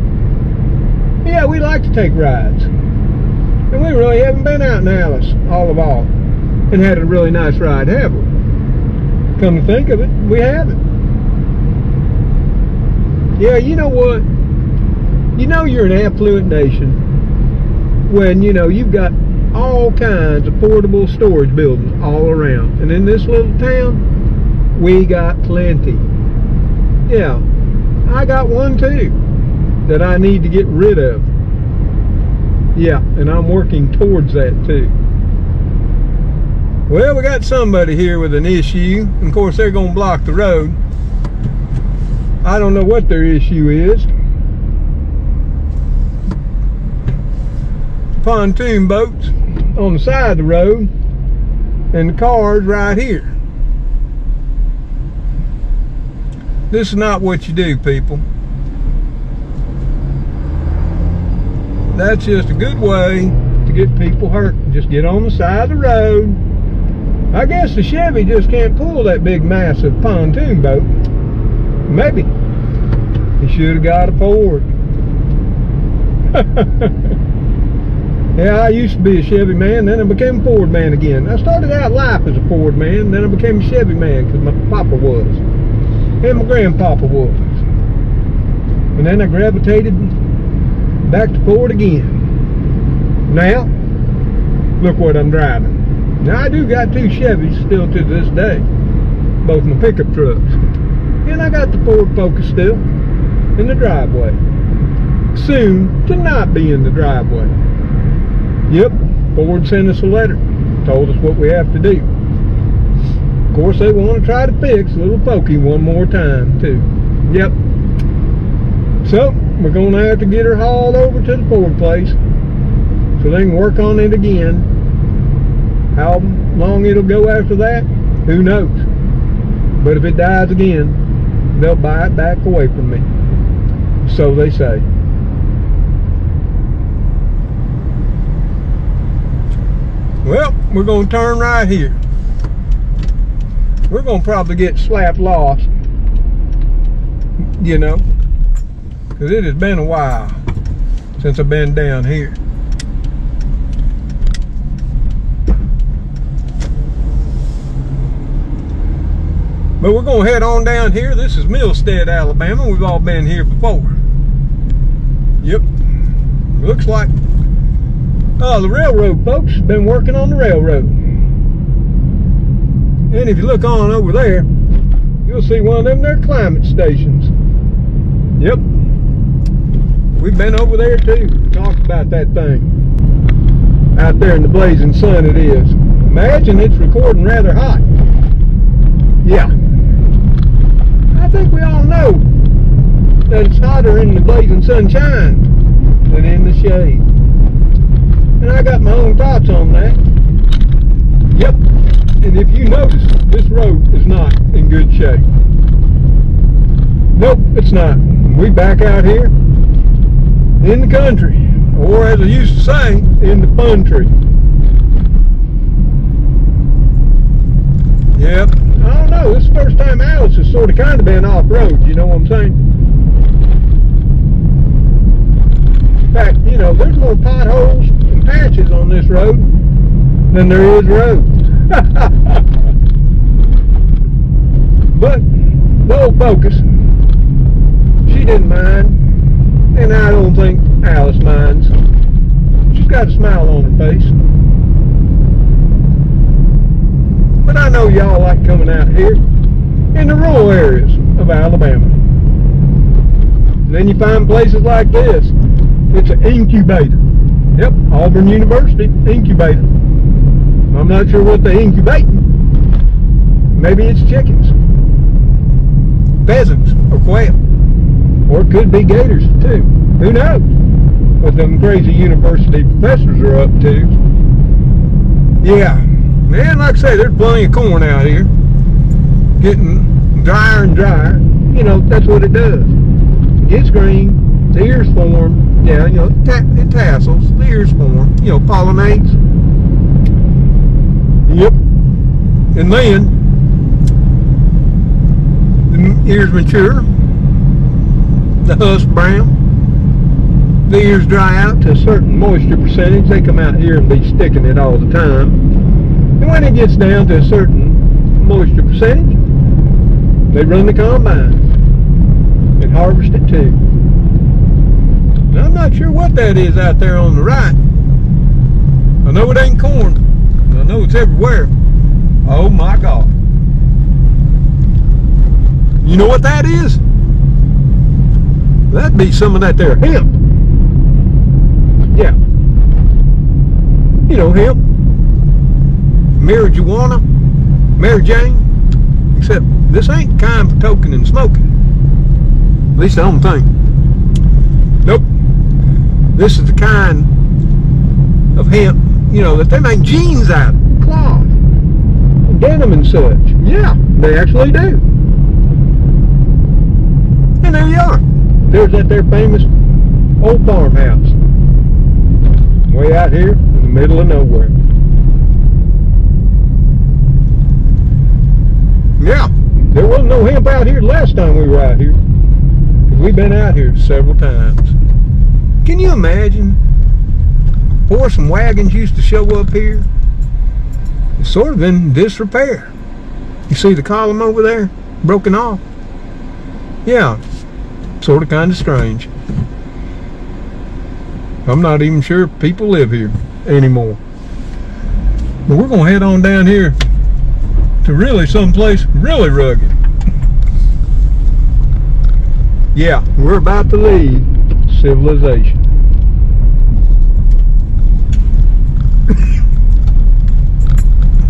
Speaker 1: Yeah, we like to take rides. And we really haven't been out in Alice all of all and had a really nice ride, have we? Come to think of it, we haven't. Yeah, you know what? You know you're an affluent nation when, you know, you've got all kinds of portable storage buildings all around. And in this little town, we got plenty. Yeah, I got one too that I need to get rid of. Yeah, and I'm working towards that too. Well, we got somebody here with an issue. And of course, they're going to block the road. I don't know what their issue is. Pontoon boats on the side of the road and the cars right here. This is not what you do, people. That's just a good way to get people hurt. Just get on the side of the road. I guess the Chevy just can't pull that big massive pontoon boat. Maybe he should have got a Ford. Yeah, I used to be a Chevy man, then I became a Ford man again. I started out life as a Ford man, then I became a Chevy man because my papa was. And my grandpapa was. And then I gravitated back to Ford again. Now, look what I'm driving. Now, I do got two Chevys still to this day. Both my pickup trucks. And I got the Ford Focus still in the driveway. Soon to not be in the driveway. Yep, Ford sent us a letter. Told us what we have to do. Of course, they want to try to fix little Pokey one more time, too. Yep. So, we're going to have to get her hauled over to the Ford place so they can work on it again. How long it'll go after that, who knows? But if it dies again, they'll buy it back away from me. So they say. Well, we're going to turn right here. We're going to probably get slapped lost, you know, because it has been a while since I've been down here. But we're going to head on down here. This is Millstead, Alabama. We've all been here before. Yep. Looks like the railroad folks have been working on the railroad. And if you look on over there, you'll see one of them there climate stations. Yep. We've been over there too. Talked about that thing. Out there in the blazing sun it is. Imagine it's recording rather hot. Yeah. I think we all know that it's hotter in the blazing sunshine than in the shade. And I got my own thoughts on that. Yep. And if you notice, this road is not in good shape. Nope, it's not. We back out here in the country, or as I used to say, in the fun tree. Yep. I don't know. This is the first time Alice has sort of kind of been off-road. You know what I'm saying? In fact, you know, there's more potholes and patches on this road than there is roads. But the old Focus, she didn't mind, and I don't think Alice minds. She's got a smile on her face. But I know y'all like coming out here in the rural areas of Alabama. And then you find places like this. It's an incubator. Yep, Auburn University incubator. I'm not sure what they're incubating. Maybe it's chickens, pheasants, or quail. Or it could be gators too. Who knows what them crazy university professors are up to. Yeah, man, like I say, there's plenty of corn out here. Getting drier and drier, you know, that's what it does. It gets green, the ears form, yeah, you know, it tassels, the ears form, you know, pollinates. Yep. And then the ears mature, the husk brown, the ears dry out to a certain moisture percentage. They come out here and be sticking it all the time. And when it gets down to a certain moisture percentage, they run the combine and harvest it too. Now, I'm not sure what that is out there on the right. I know it ain't corn. I know it's everywhere. Oh my God. You know what that is? That'd be some of that there hemp. Yeah. You know, hemp. Marijuana. Mary Jane. Except this ain't the kind for toking and smoking. At least I don't think. Nope. This is the kind of hemp, you know, that they make jeans out of. Cloth. Denim and such. Yeah, they actually do. And there you are. There's that there famous old farmhouse. Way out here in the middle of nowhere. Yeah, there wasn't no hemp out here last time we were out here. We've been out here several times. Can you imagine? Horse and wagons used to show up here. It's sort of in disrepair. You see the column over there? Broken off? Yeah, sort of kind of strange. I'm not even sure if people live here anymore. But we're going to head on down here to really someplace really rugged. Yeah, we're about to leave civilization.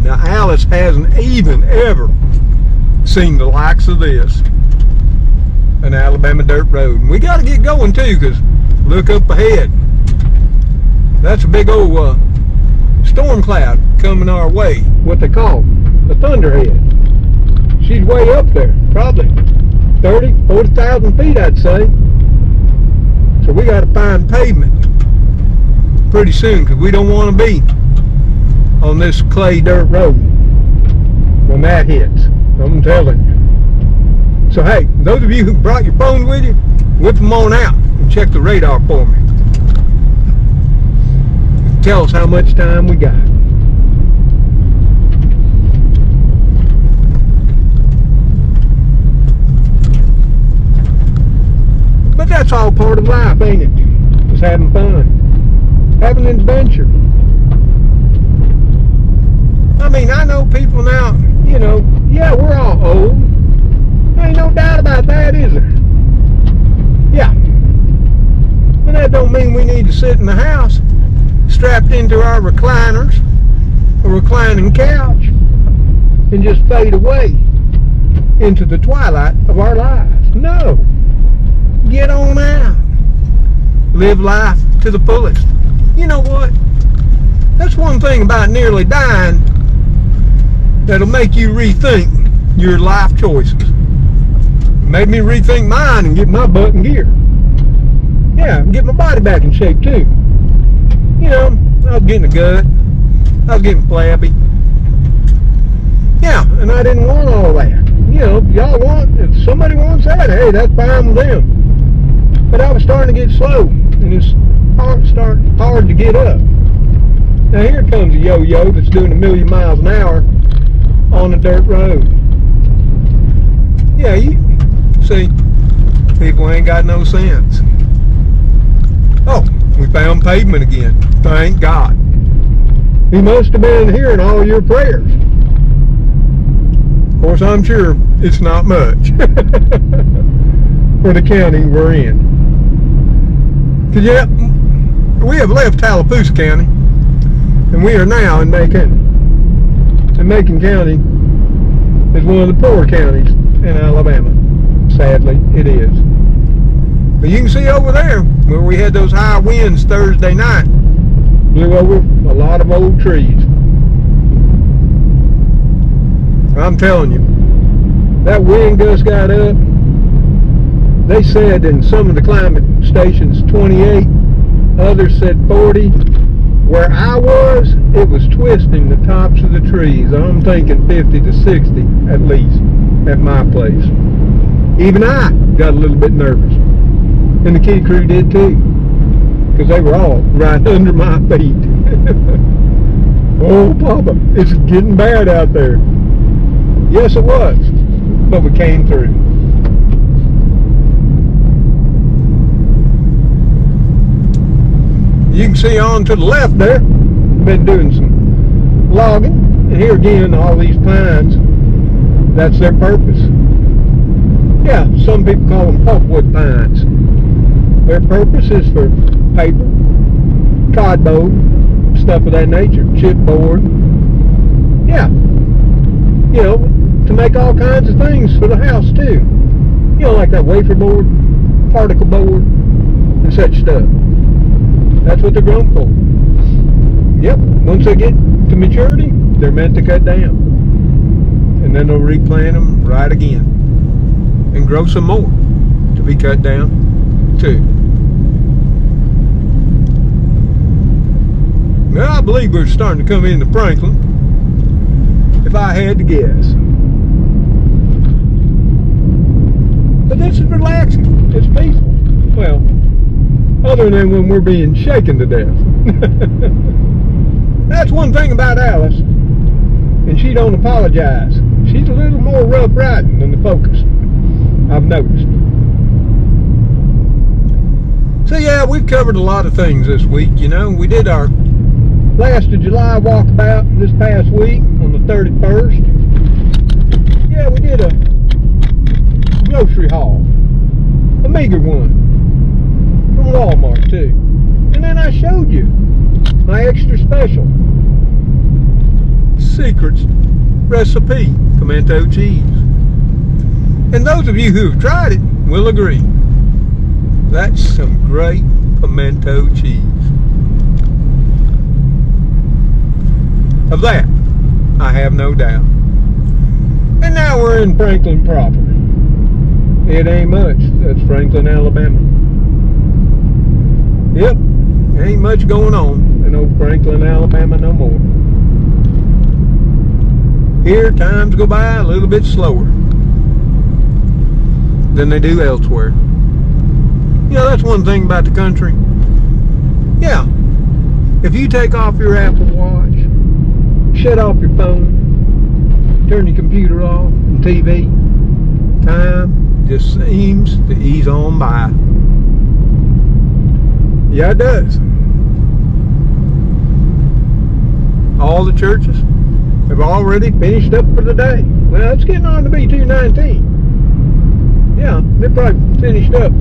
Speaker 1: Now Alice hasn't even ever seen the likes of this, an Alabama dirt road. And we got to get going too, because look up ahead. That's a big old storm cloud coming our way, what they call a thunderhead. She's way up there, probably 30, 40,000 feet, I'd say. So we got to find pavement pretty soon, because we don't want to be on this clay dirt road when that hits. I'm telling you. So hey, those of you who brought your phones with you, whip them on out and check the radar for me. Tell us how much time we got. But that's all part of life, ain't it? Just having fun. Having an adventure. I mean, I know people now, you know, yeah, we're all old. Ain't no doubt about that, is there? Yeah. But that don't mean we need to sit in the house strapped into our recliners, a reclining couch, and just fade away into the twilight of our lives. No. Get on out. Live life to the fullest. You know what? That's one thing about nearly dying that'll make you rethink your life choices. Made me rethink mine and get my butt in gear. Yeah, and get my body back in shape too. You know, I was getting a gut. I was getting flabby. Yeah, and I didn't want all that. You know, if y'all want, if somebody wants that, hey, that's fine with them. But I was starting to get slow, and it's hard to get up. Now here comes a yo-yo that's doing 1,000,000 miles an hour on a dirt road. Yeah, you see, people ain't got no sense. Oh, we found pavement again. Thank God. He must have been hearing all your prayers. Of course, I'm sure it's not much for the county we're in. Because yeah, we have left Tallapoosa County, and we are now in Macon. And Macon County is one of the poor counties in Alabama. Sadly, it is. But you can see over there where we had those high winds Thursday night, blew over a lot of old trees. I'm telling you, That wind gust got up. They said in some of the climate stations 28, others said 40. Where I was, it was twisting the tops of the trees. I'm thinking 50 to 60 at least at my place. Even I got a little bit nervous. And the kitty crew did too. Because they were all right under my feet. Oh, Papa, it's getting bad out there. Yes, it was. But we came through. You can see on to the left there, been doing some logging. And here again, all these pines, that's their purpose. Yeah, some people call them pulpwood pines. Their purpose is for paper, cardboard, stuff of that nature, chipboard. Yeah, you know, to make all kinds of things for the house too. You know, like that wafer board, particle board, and such stuff. That's what they're grown for. Yep, once they get to maturity, they're meant to cut down. And then they'll replant them right again. And grow some more to be cut down too. Now I believe we're starting to come into Franklin, if I had to guess. But this is relaxing. It's peaceful. Well, other than when we're being shaken to death. That's one thing about Alice, and she don't apologize. She's a little more rough riding than the Focus, I've noticed. So yeah, we've covered a lot of things this week. You know, we did our last of July walkabout this past week on the 31st. Yeah, we did a grocery haul, a meager one, from Walmart too. And then I showed you my extra special Secrets recipe pimento cheese. And those of you who have tried it will agree, that's some great pimento cheese. Of that, I have no doubt. And now we're in Franklin proper. It ain't much. That's Franklin, Alabama. Yep, ain't much going on in old Franklin, Alabama no more. Here, times go by a little bit slower than they do elsewhere. You know, that's one thing about the country. Yeah, if you take off your Apple Watch, shut off your phone, turn your computer off and TV, time just seems to ease on by. Yeah, it does. All the churches have already finished up for the day. Well, it's getting on to be 2:19. Yeah, they're probably finished up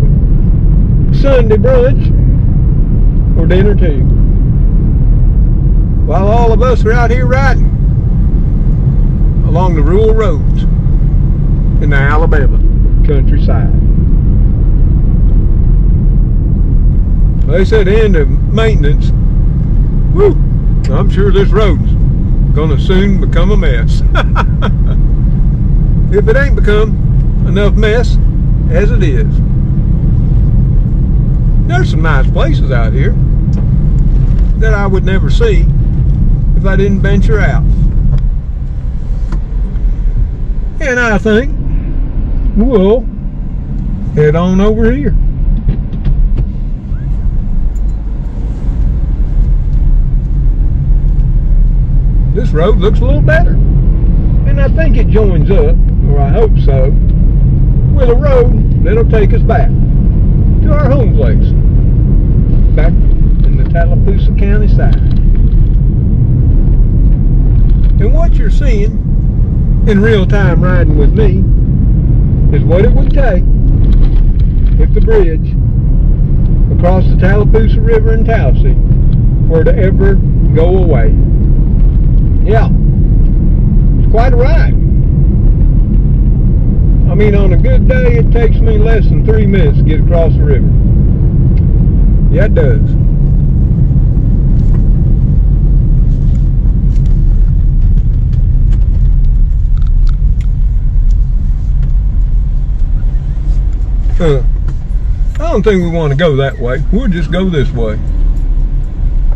Speaker 1: Sunday brunch or dinner too. While all of us are out here riding along the rural roads in the Alabama countryside. They said end of maintenance. Woo! I'm sure this road's gonna soon become a mess. If it ain't become enough mess as it is. There's some nice places out here that I would never see if I didn't venture out. And I think we'll head on over here. This road looks a little better, and I think it joins up, or I hope so, with a road that'll take us back to our home place, back in the Tallapoosa County side. And what you're seeing in real time riding with me is what it would take if the bridge across the Tallapoosa River in Tallahassee were to ever go away. Yeah, it's quite a ride. I mean, on a good day, it takes me less than 3 minutes to get across the river. Yeah, it does. don't think we want to go that way. We'll just go this way.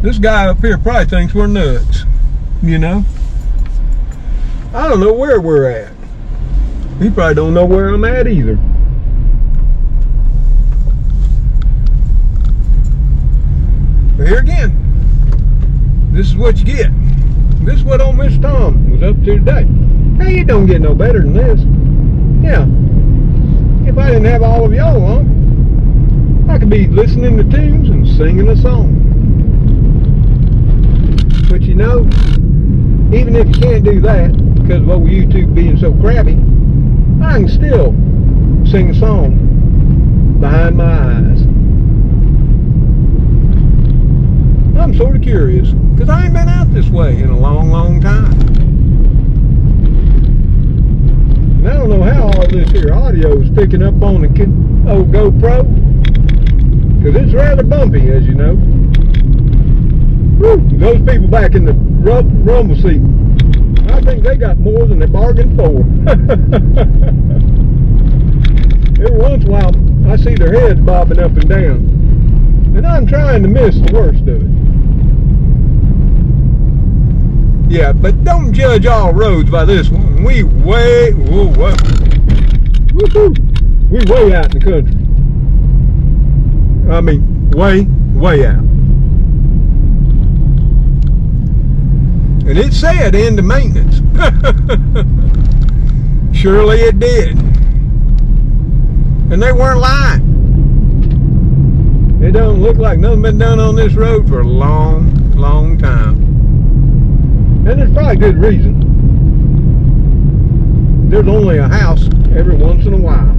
Speaker 1: This guy up here probably thinks we're nuts, you know? I don't know where we're at. He probably don't know where I'm at either. But here again, this is what you get. This is what old Miss Tom was up to today. Hey, it don't get no better than this. Yeah. If I didn't have all of y'all along, I could be listening to tunes and singing a song. But you know, even if you can't do that, because of old YouTube being so crappy, I can still sing a song behind my eyes. I'm sort of curious, because I ain't been out this way in a long, long time. And I don't know how all this here audio is picking up on the old GoPro, because it's rather bumpy, as you know. Whew, those people back in the rumble seat, I think they got more than they bargained for. Every once in a while, I see their heads bobbing up and down, and I'm trying to miss the worst of it. Yeah, but don't judge all roads by this one. We way, whoa, we way out in the country. I mean, way out. And it said end of maintenance. Surely it did. And they weren't lying. It don't look like nothing been done on this road for a long, long time. And there's probably good reason. There's only a house every once in a while.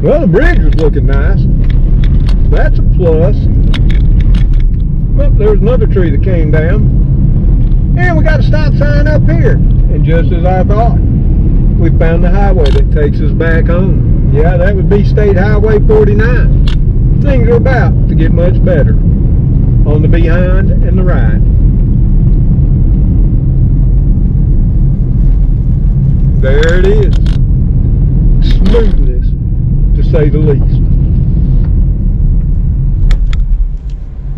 Speaker 1: Well, the bridge was looking nice. That's a plus. Well, there was another tree that came down. And we got a stop sign up here. And just as I thought, we found the highway that takes us back home. Yeah, that would be State Highway 49. Things are about to get much better on the behind and the ride. There it is. Smoothness, to say the least.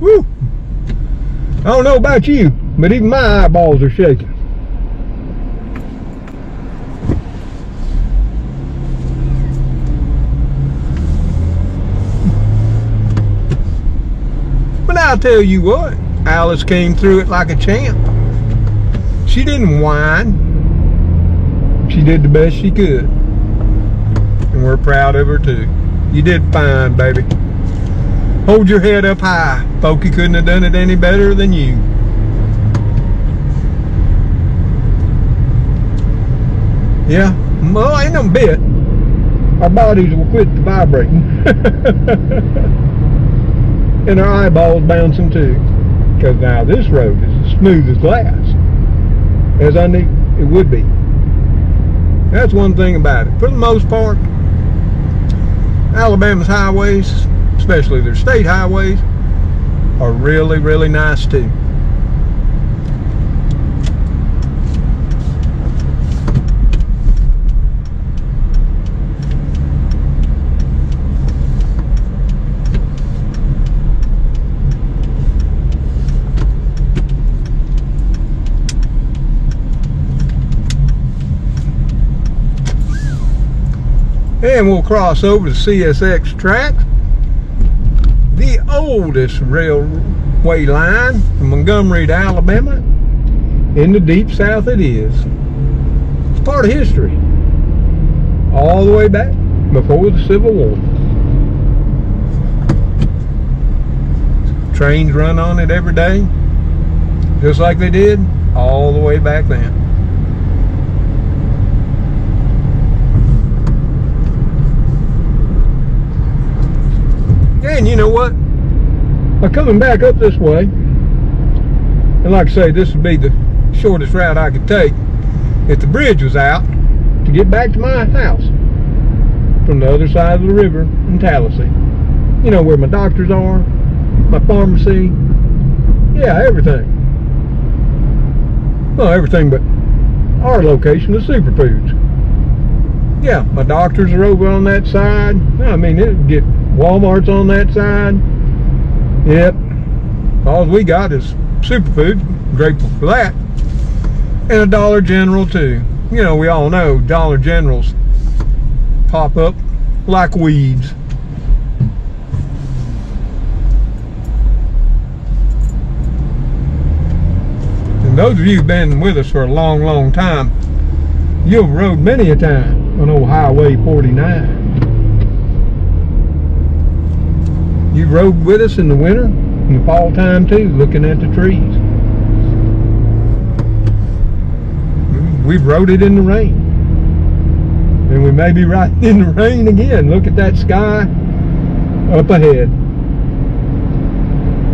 Speaker 1: Woo! I don't know about you, but even my eyeballs are shaking. But I'll tell you what, Alice came through it like a champ. She didn't whine. She did the best she could. And we're proud of her too. You did fine, baby. Hold your head up high. Folky couldn't have done it any better than you. Yeah, well, ain't no bit. Our bodies will quit vibrating. And our eyeballs bouncing too. Because now this road is as smooth as glass. As I knew it would be. That's one thing about it. For the most part, Alabama's highways, especially their state highways, are really, really nice too. And we'll cross over the CSX track, the oldest railway line from Montgomery to Alabama. In the deep south it is. It's part of history. All the way back before the Civil War. Trains run on it every day, just like they did all the way back then. And you know what? By coming back up this way, and like I say, this would be the shortest route I could take if the bridge was out to get back to my house from the other side of the river in Tallahassee. You know, where my doctors are, my pharmacy, yeah, everything. Well, everything but our location is Superfoods. Yeah, my doctors are over on that side. I mean, it get Walmart's on that side. Yep. All we got is Superfoods. Grateful for that. And a Dollar General too. You know, we all know Dollar Generals pop up like weeds. And those of you who've been with us for a long, long time, you've rode many a time on old Highway 49. You rode with us in the winter, in the fall time too, looking at the trees. We've rode it in the rain. And we may be riding in the rain again. Look at that sky up ahead.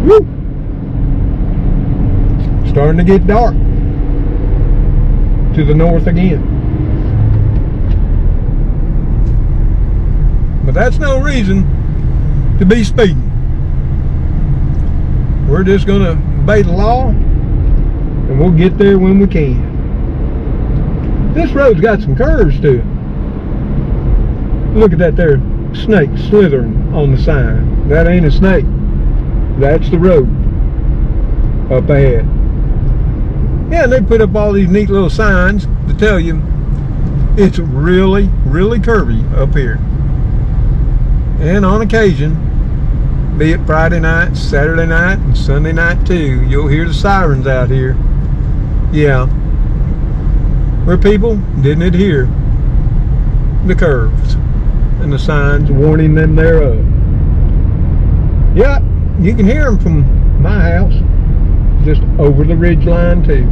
Speaker 1: Woo! Starting to get dark to the north again. But that's no reason to be speeding. We're just going to obey the law, and we'll get there when we can. This road's got some curves to it. Look at that there snake slithering on the sign. That ain't a snake. That's the road up ahead. Yeah, and they put up all these neat little signs to tell you it's really, really curvy up here. And on occasion, be it Friday night, Saturday night, and Sunday night too, you'll hear the sirens out here. Yeah. Where people didn't adhere the curves and the signs warning them thereof. Yeah, you can hear them from my house, just over the ridge line too.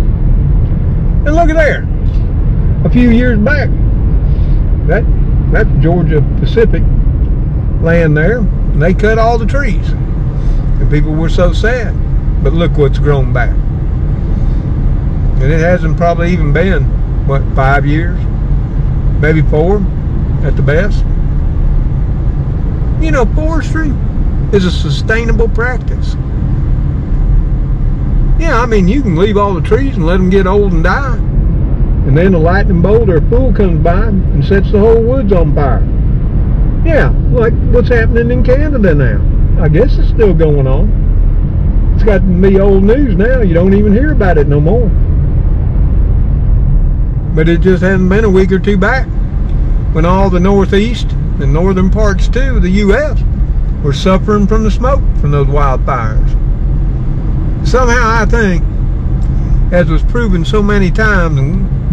Speaker 1: And look at there, a few years back, that's Georgia Pacific land there, and they cut all the trees, and people were so sad. But look what's grown back, and it hasn't probably even been, what, 5 years, maybe 4 at the best. You know, forestry is a sustainable practice. Yeah, I mean, you can leave all the trees and let them get old and die, and then a lightning bolt or a fool comes by and sets the whole woods on fire. Yeah, like what's happening in Canada now. I guess it's still going on. It's got to be old news now. You don't even hear about it no more. But it just hasn't been a week or two back when all the northeast and northern parts too of the U.S. were suffering from the smoke from those wildfires. Somehow I think, as was proven so many times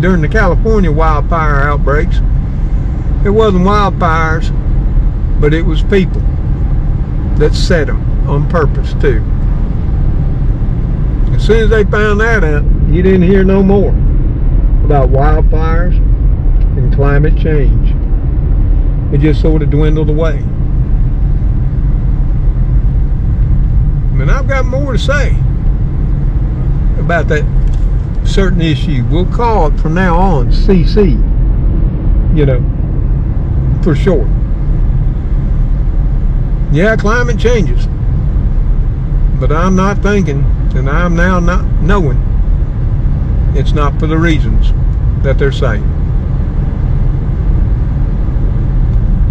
Speaker 1: during the California wildfire outbreaks, it wasn't wildfires, but it was people that set them on purpose too. As soon as they found that out, you didn't hear no more about wildfires and climate change. It just sort of dwindled away. And I've got more to say about that certain issue. We'll call it from now on CC, you know, for short. Yeah, climate changes, but I'm not thinking, and I'm now not knowing, it's not for the reasons that they're saying.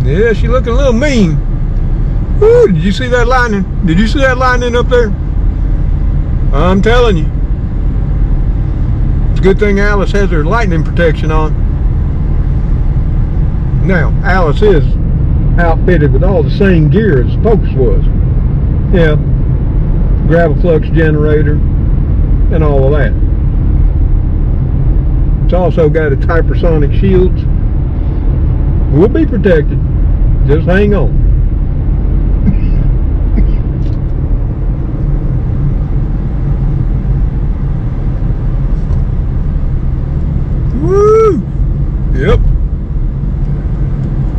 Speaker 1: Yeah, she's looking a little mean. Ooh, did you see that lightning? Did you see that lightning up there? I'm telling you. It's a good thing Alice has her lightning protection on. Now, Alice is outfitted with all the same gear as Focus was. Yeah, gravel flux generator and all of that. It's also got its hypersonic shields. We'll be protected. Just hang on. Woo! Yep.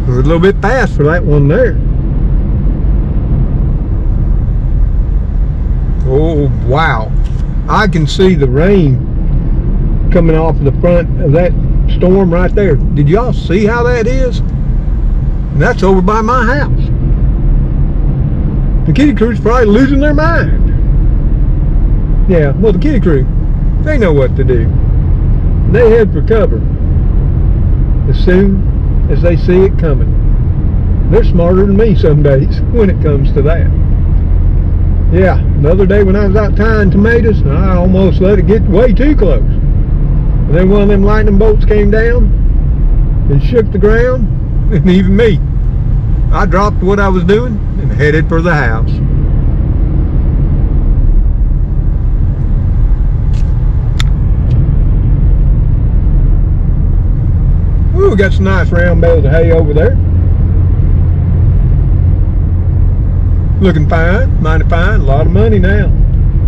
Speaker 1: We're a little bit fast for that one there. Oh, wow. I can see the rain coming off of the front of that storm right there. Did y'all see how that is? And that's over by my house. The kitty crew's probably losing their mind. Yeah, well, the kitty crew, they know what to do. they head for cover as soon as they see it coming. They're smarter than me some days when it comes to that. Yeah, the other day when I was out tying tomatoes, I almost let it get way too close. And then one of them lightning bolts came down and shook the ground, and even me, I dropped what I was doing and headed for the house. Ooh, we got some nice round bales of hay over there. Looking fine, mighty fine, a lot of money now.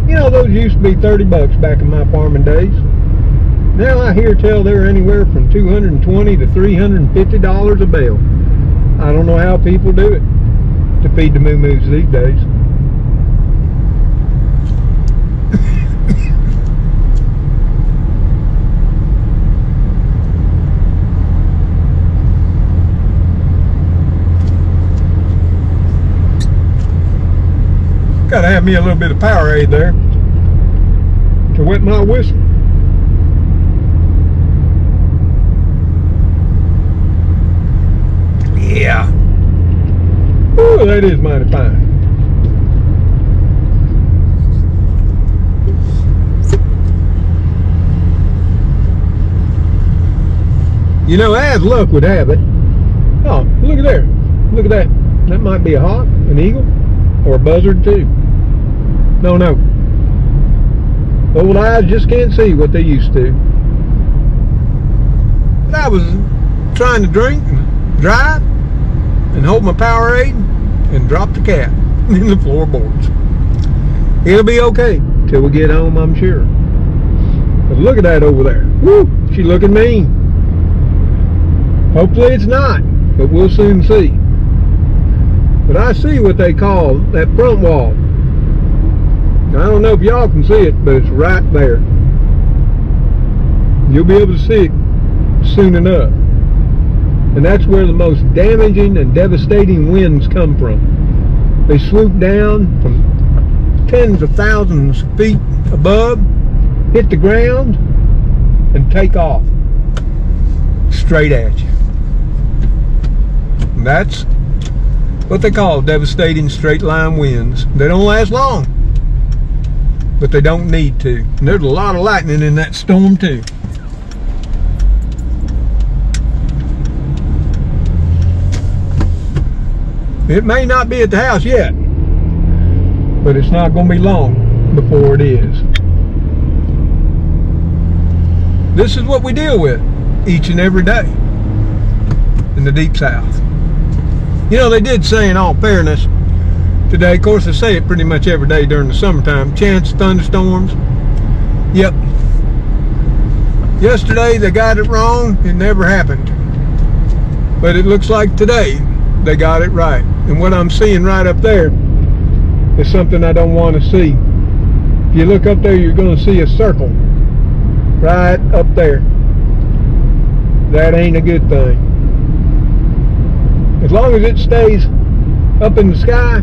Speaker 1: You know, those used to be 30 bucks back in my farming days. Now I hear tell they're anywhere from $220 to $350 a bale. I don't know how people do it to feed the moo-moos these days. Gotta have me a little bit of Powerade there to wet my whistle. Yeah. Ooh, that is mighty fine. You know, as luck would have it. Oh, look at there. Look at that. That might be a hawk, an eagle, or a buzzard too. No. Old eyes just can't see what they used to. But I was trying to drink and drive and hold my Powerade and drop the cat in the floorboards. It'll be okay till we get home, I'm sure. But look at that over there. Woo! She looking mean. Hopefully it's not, but we'll soon see. But I see what they call that front wall. I don't know if y'all can see it, but it's right there. You'll be able to see it soon enough. And that's where the most damaging and devastating winds come from. They swoop down from tens of thousands of feet above, hit the ground, and take off straight at you. And that's what they call devastating straight line winds. They don't last long, but they don't need to. And there's a lot of lightning in that storm too. It may not be at the house yet, but it's not going to be long before it is. This is what we deal with each and every day in the Deep South. You know, they did say, in all fairness, today, of course they say it pretty much every day during the summertime, chance of thunderstorms. Yep. Yesterday they got it wrong, it never happened. But it looks like today they got it right. And what I'm seeing right up there is something I don't want to see. If you look up there, you're going to see a circle right up there. That ain't a good thing. As long as it stays up in the sky,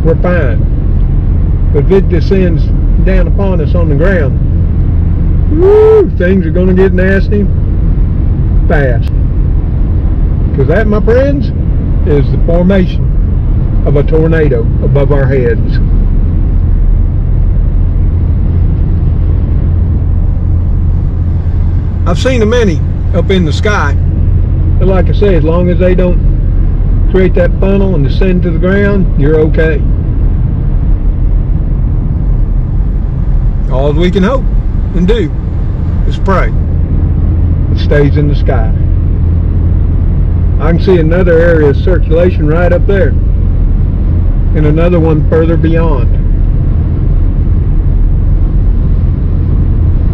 Speaker 1: we're fine. But if it descends down upon us on the ground, woo, things are going to get nasty fast. Because that, my friends, is the formation of a tornado above our heads. I've seen a many up in the sky, but like I say, as long as they don't create that funnel and descend to the ground, you're okay. All we can hope and do is pray it stays in the sky. I can see another area of circulation right up there, and another one further beyond.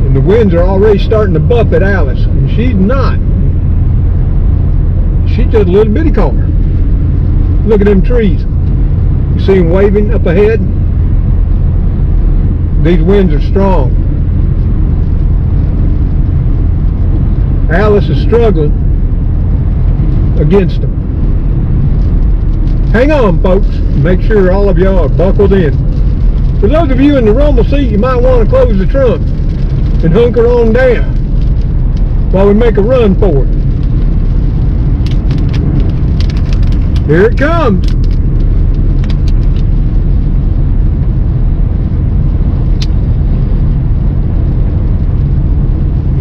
Speaker 1: And the winds are already starting to buffet Alice, and she's not. She's just a little bitty calmer. Look at them trees. You see them waving up ahead? These winds are strong. Alice is struggling against them. Hang on, folks. Make sure all of y'all are buckled in. For those of you in the rumble seat, you might want to close the trunk and hunker on down. while we make a run for it. Here it comes.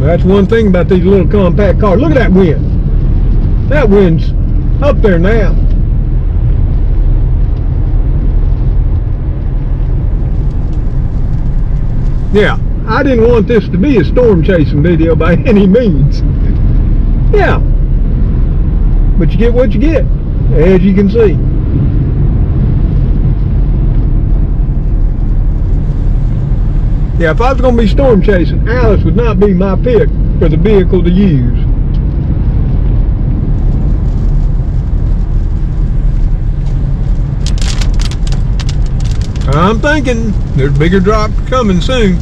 Speaker 1: That's one thing about these little compact cars. Look at that wind. That wind's up there now. Yeah, I didn't want this to be a storm chasing video by any means. Yeah, but you get what you get, as you can see. Yeah, if I was going to be storm chasing, Alice would not be my pick for the vehicle to use. I'm thinking there's bigger drops coming soon.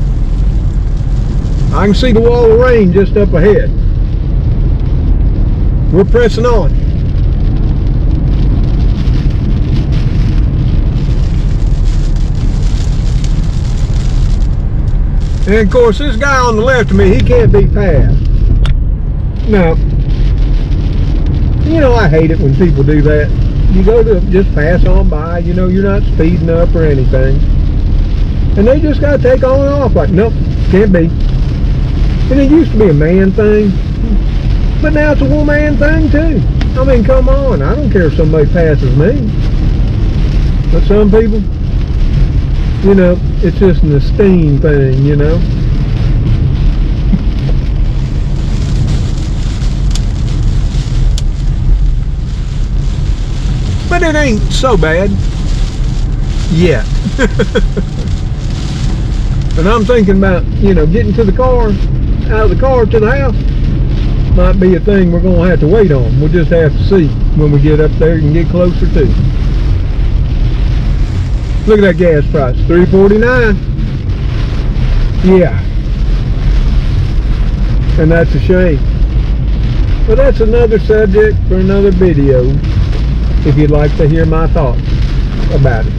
Speaker 1: I can see the wall of rain just up ahead. We're pressing on. And of course, this guy on the left of me, he can't be passed. No. You know, I hate it when people do that. You go to just pass on by, you know, you're not speeding up or anything. And they just got to take on and off like, nope, can't be. And it used to be a man thing, but now it's a woman thing too. I mean, come on, I don't care if somebody passes me. But some people, you know, it's just an esteem thing, you know. But it ain't so bad yet. And I'm thinking about, you know, getting to the car, out of the car to the house, might be a thing we're going to have to wait on. We'll just have to see when we get up there and get closer to. Look at that gas price, $3.49. Yeah. And that's a shame. But that's another subject for another video, if you'd like to hear my thoughts about it.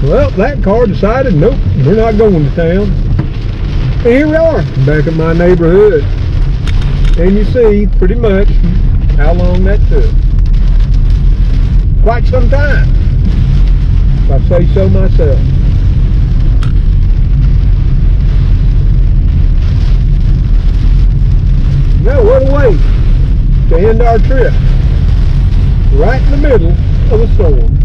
Speaker 1: Well, that car decided, nope, we're not going to town. And here we are, back in my neighborhood. And you see, pretty much, how long that took. Quite some time, if I say so myself. Now, what a way to end our trip. Right in the middle of a storm.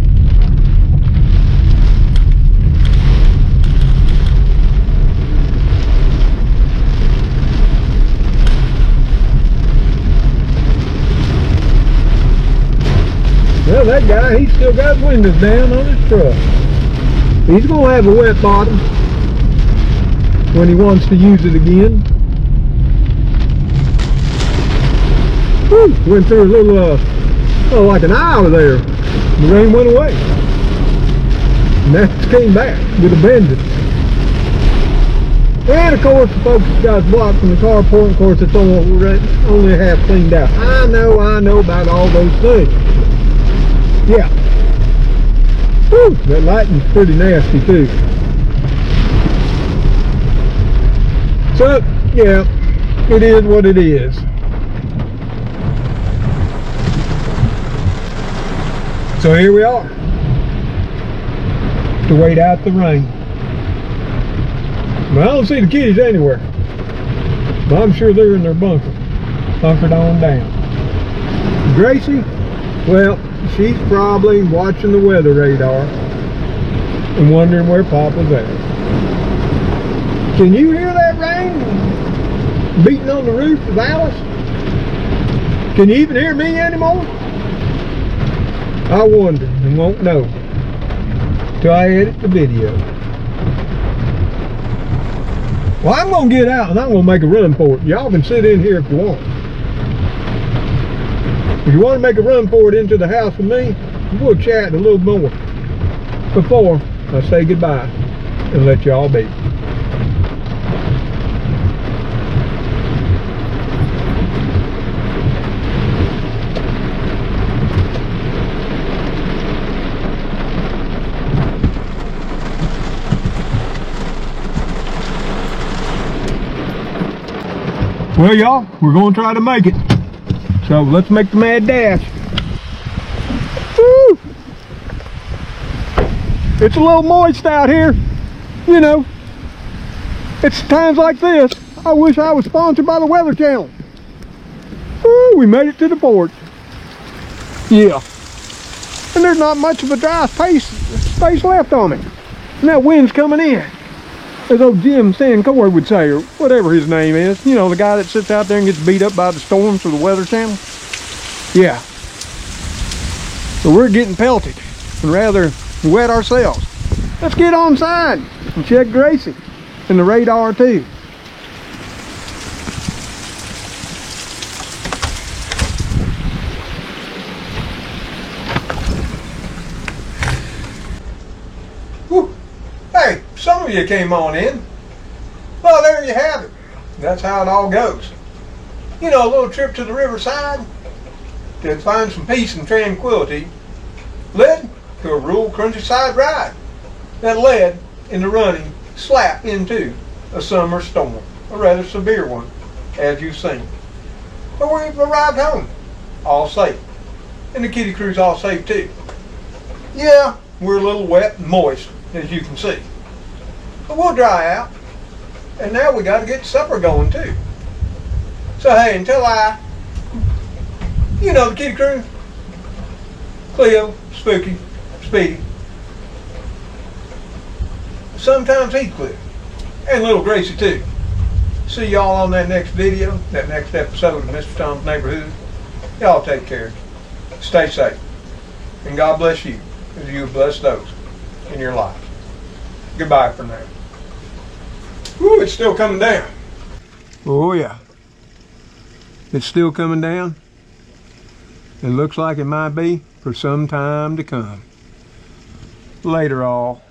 Speaker 1: Well, that guy, he's still got windows down on his truck. He's going to have a wet bottom when he wants to use it again. Whew, went through a little, oh, like an aisle there. The rain went away. And that came back with a vengeance. And of course, the folks that got blocked from the carport, of course, it's only half cleaned out. I know about all those things. Yeah. Whew, that lighting's pretty nasty too. So, yeah, it is what it is. So here we are, to wait out the rain. Well, I don't see the kids anywhere, but I'm sure they're in their bunker, bunkered on down. Gracie, well, she's probably watching the weather radar and wondering where Papa's at. Can you hear that rain beating on the roof of Alice? Can you even hear me anymore? I wonder and won't know till I edit the video. Well, I'm going to get out and I'm going to make a run for it. Y'all can sit in here if you want. If you want to make a run for it into the house with me, we'll chat a little more before I say goodbye and let y'all be. Well, y'all, we're going to try to make it. So let's make the mad dash. Woo! It's a little moist out here. You know, it's times like this I wish I was sponsored by the Weather Channel. Woo, we made it to the port. Yeah. And there's not much of a dry space left on it. And that wind's coming in. As old Jim Sancoy would say, or whatever his name is. You know, the guy that sits out there and gets beat up by the storms for the Weather Channel. Yeah. So we're getting pelted and rather wet ourselves. Let's get on side and check Gracie and the radar too. Whew. Hey, some of you came on in. Well, there you have it. That's how it all goes. You know, a little trip to the riverside to find some peace and tranquility led to a rural countryside ride that led in the running slap into a summer storm, a rather severe one, as you've seen. But we've arrived home, all safe. And the kiddie crew's all safe too. Yeah, we're a little wet and moist, as you can see. But we'll dry out. And now we got to get supper going too. So hey, until you know, the kiddie crew, Cleo, Spooky, Speedy, sometimes Heathcliff, and little Gracie too. See y'all on that next video, that next episode of Mr. Tom's Neighborhood. Y'all take care. Stay safe. And God bless you as you bless those in your life. Goodbye for now. Woo, it's still coming down. Oh yeah. It's still coming down. It looks like it might be for some time to come. Later all.